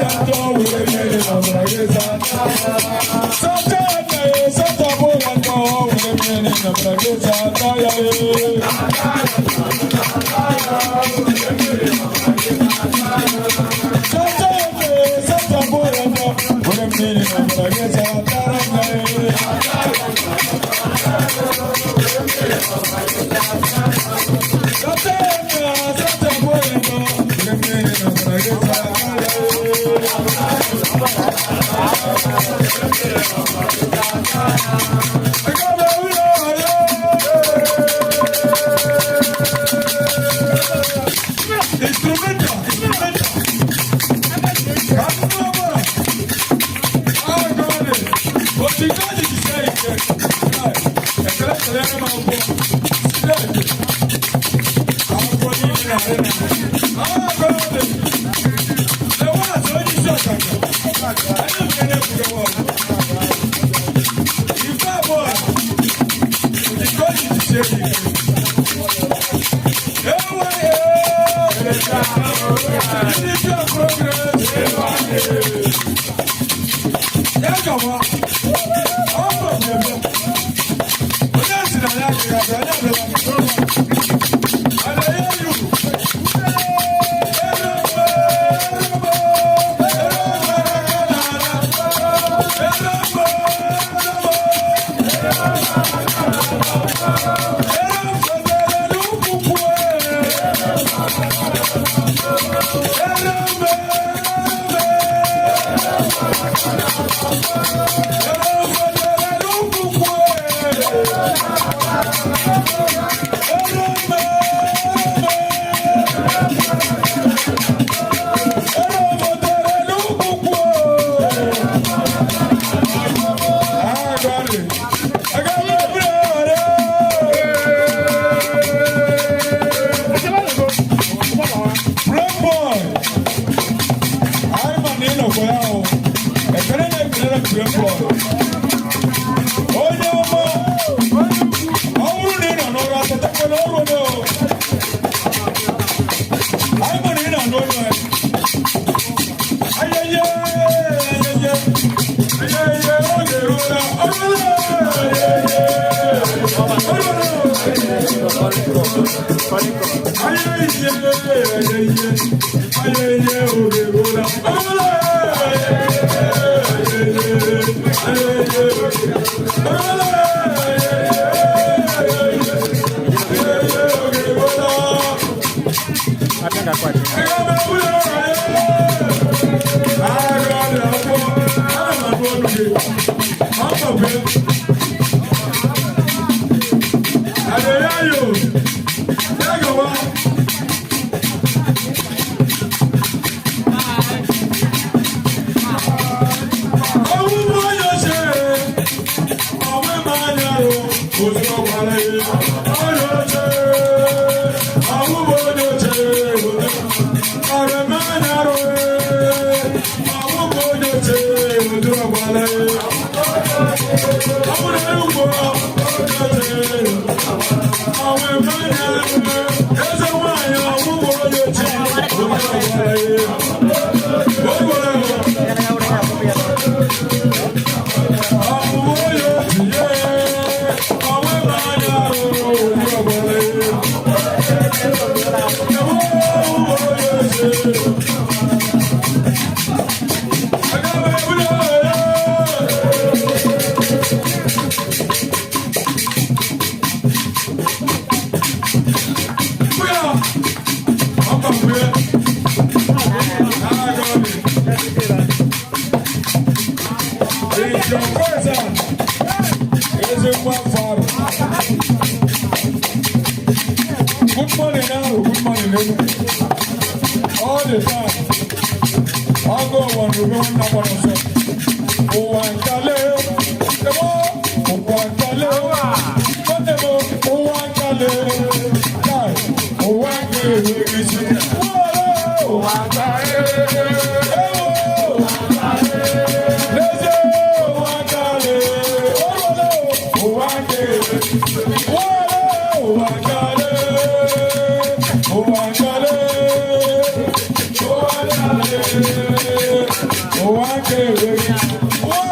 A: Oh, I can't wait.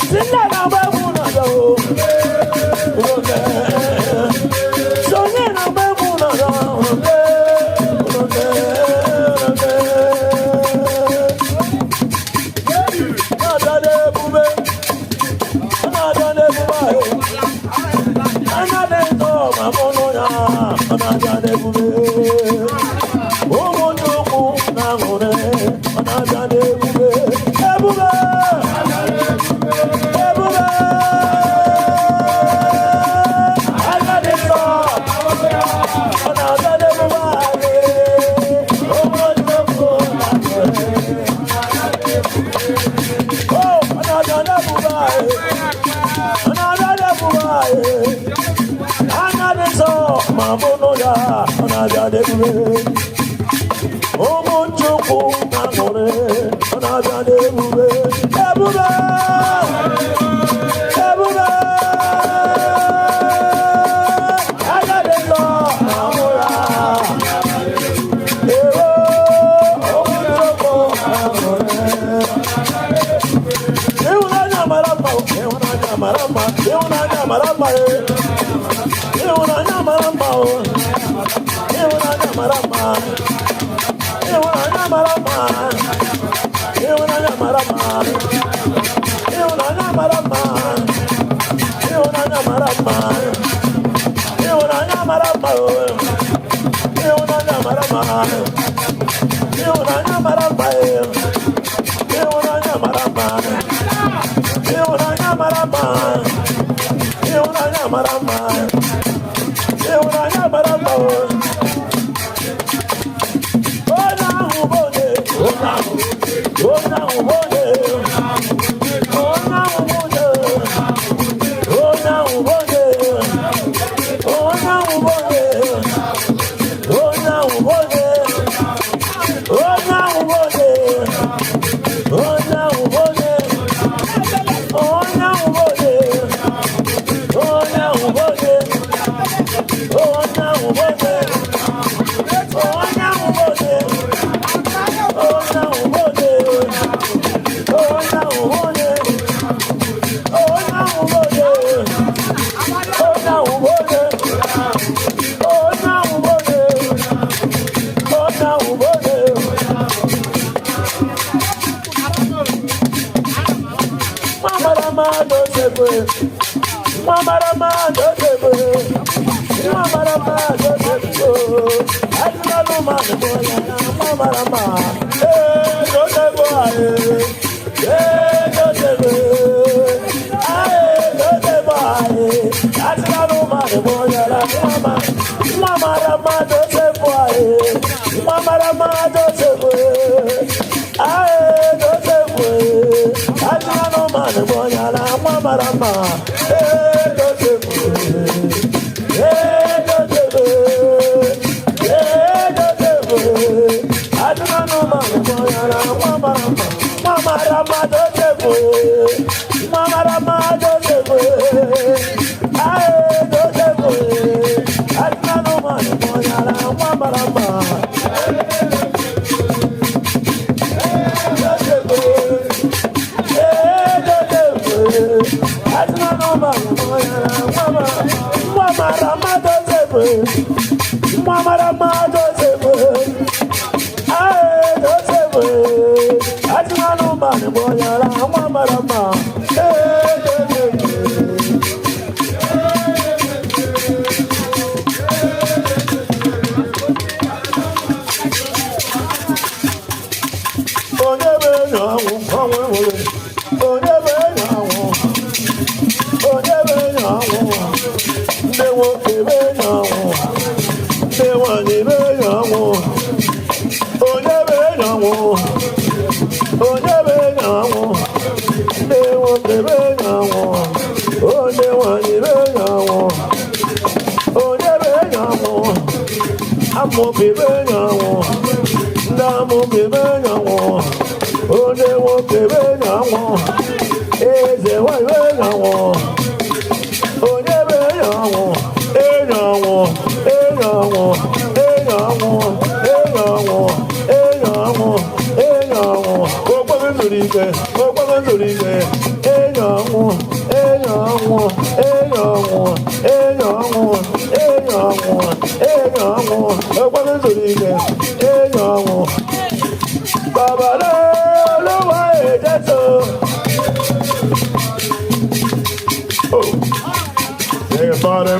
F: Zinda na babu na go.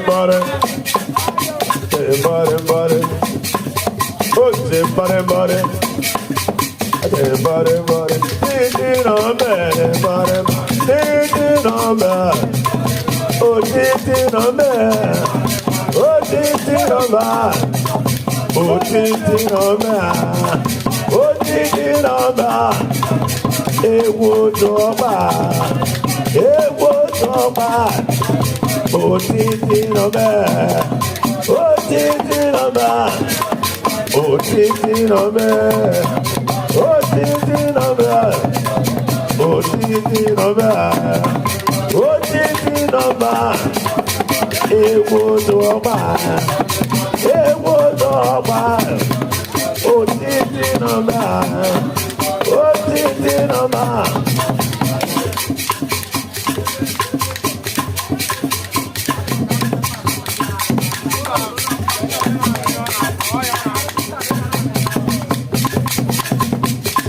C: Body.
F: Body. Oh, say body. Body. Thinking on bed, body. Thinking on bed. Oh, thinking on bed. Oh, thinking on bed. Oh, thinking on bed. Oh, thinking on bed. Ewo toba. Oh, thinking on bed. Oh, thinking on bed. Oh, thinking on bed. Oh, thinking on bed. Oh, thinking on bed. Oh, thinking on bed. Ewo toba. Oh, thinking on bed. Oh, thinking on bed.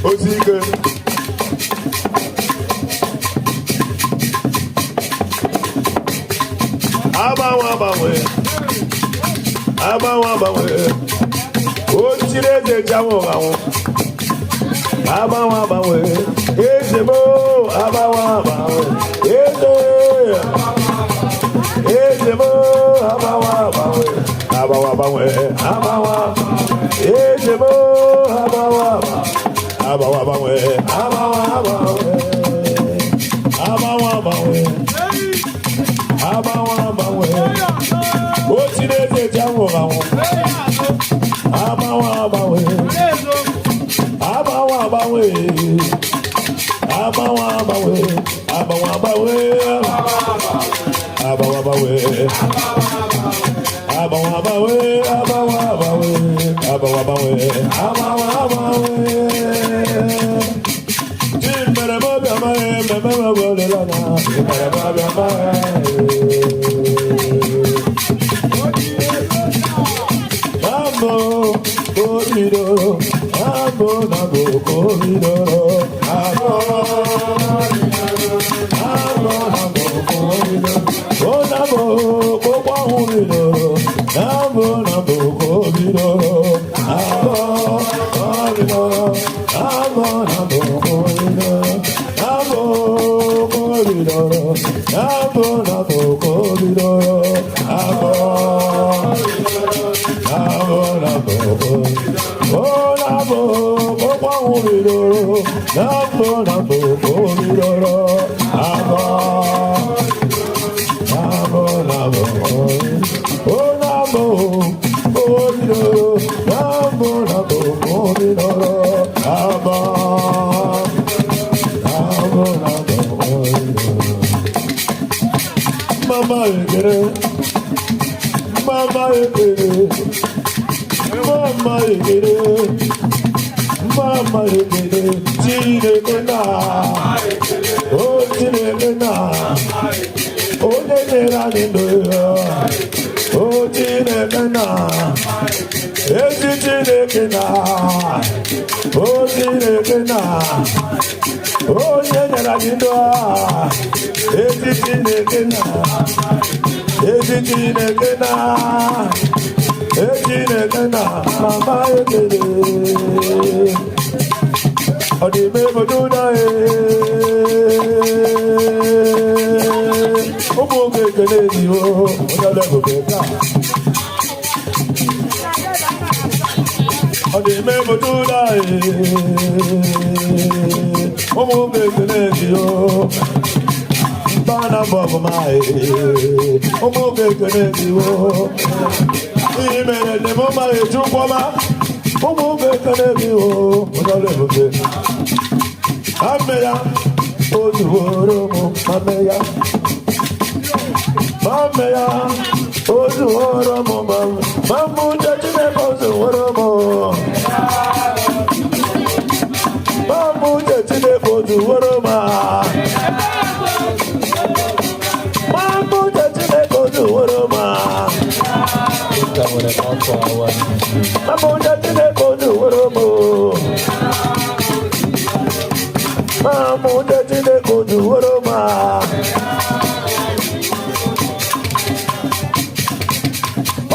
F: Ozige Abawe O tire de jawo àwọn Abawe Ezebo Abawe Ezebo Abawe Ezebo Abawe O tire de jawo àwọn Abawe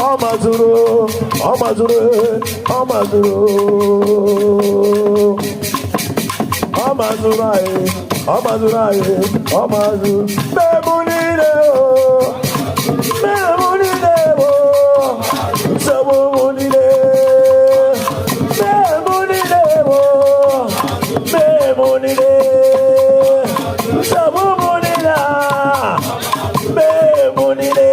F: Ọmazuru, ọmazuru, ọmazuru. Ọmazuru ayé, ọmazuru ayé, ọmazuru. Mẹ́mu nílé o, mẹ́mu nílé o, sẹ́mu nílé. Mẹ́mu nílé o, mẹ́mu nílé. Sẹ́mu nílé, mẹ́mu nílé.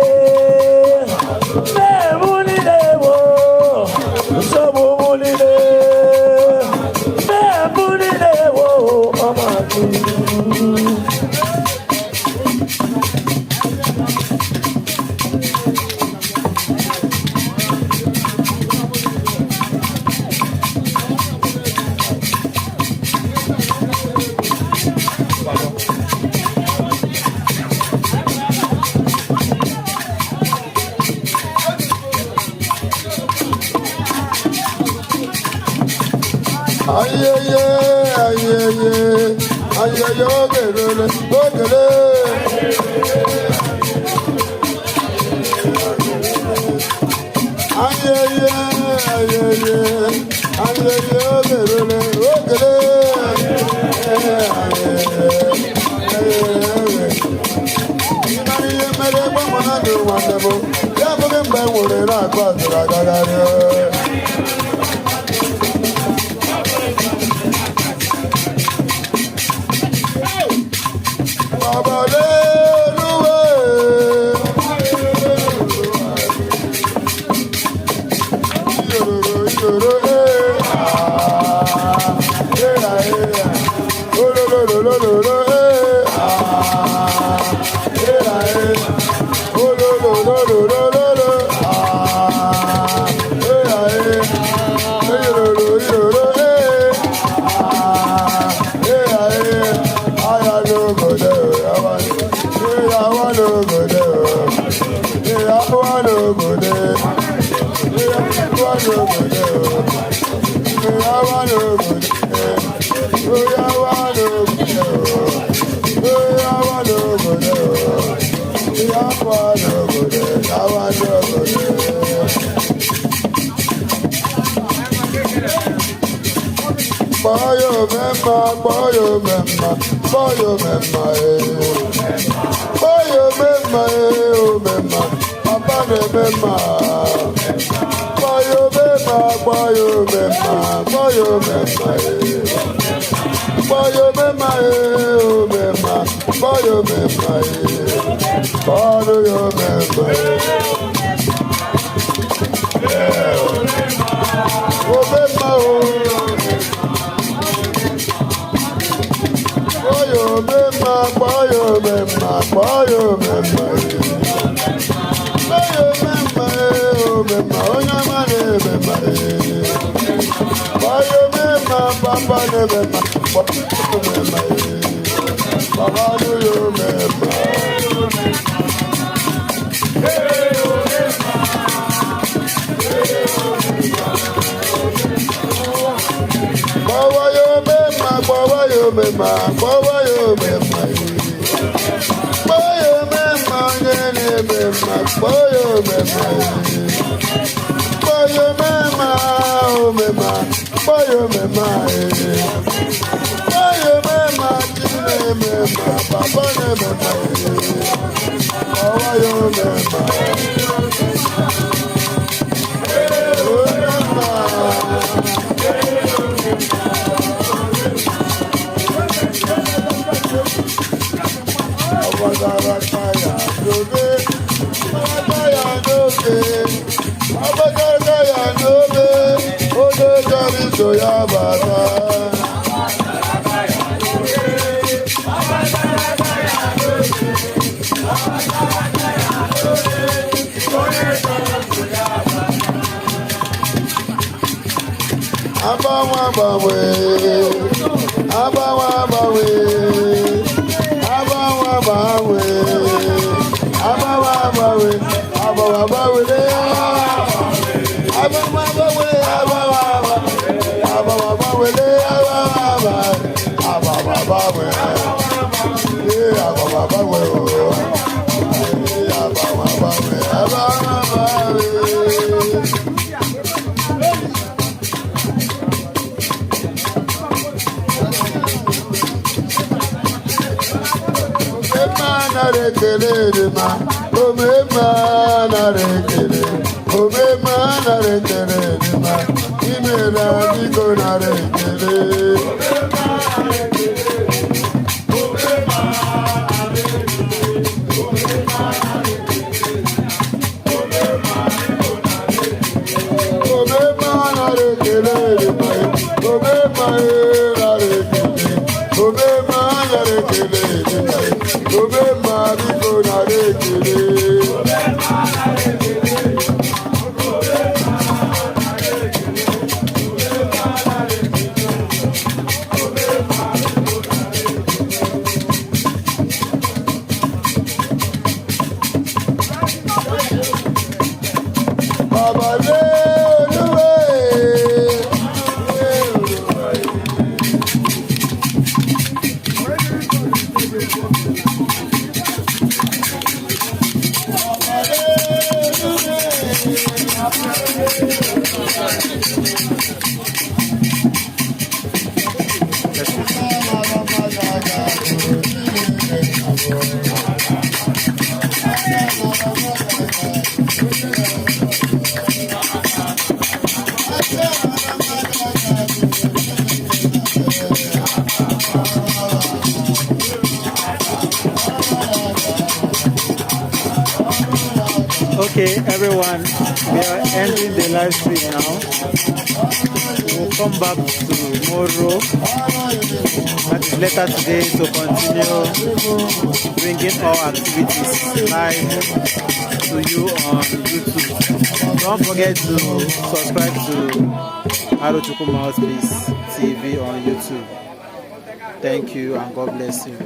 F: Ayẹyẹ ayẹyẹ ayẹyẹ ogele ogele. Ayẹyẹ ayẹyẹ ayẹyẹ ogele ogele. Ìmọ̀lẹ́yẹ mẹ́lẹ́ gbọ́mọ náà ló wà lẹ́bọ̀. Yá fún mi bẹ́ẹ̀ wòlé náà kó àtúrà dáadáa rẹ̀.
G: Bye.
F: ekele dị mma omema nara ekele omema nara ekele dị mma imere biko nara ekele
G: Okay, everyone, we are ending the live stream now. We'll come back tomorrow, that is later today, to continue bringing our activities live to you on YouTube. Don't forget to subscribe to Arochukwu Mouthpiece TV on YouTube. Thank you and God bless you.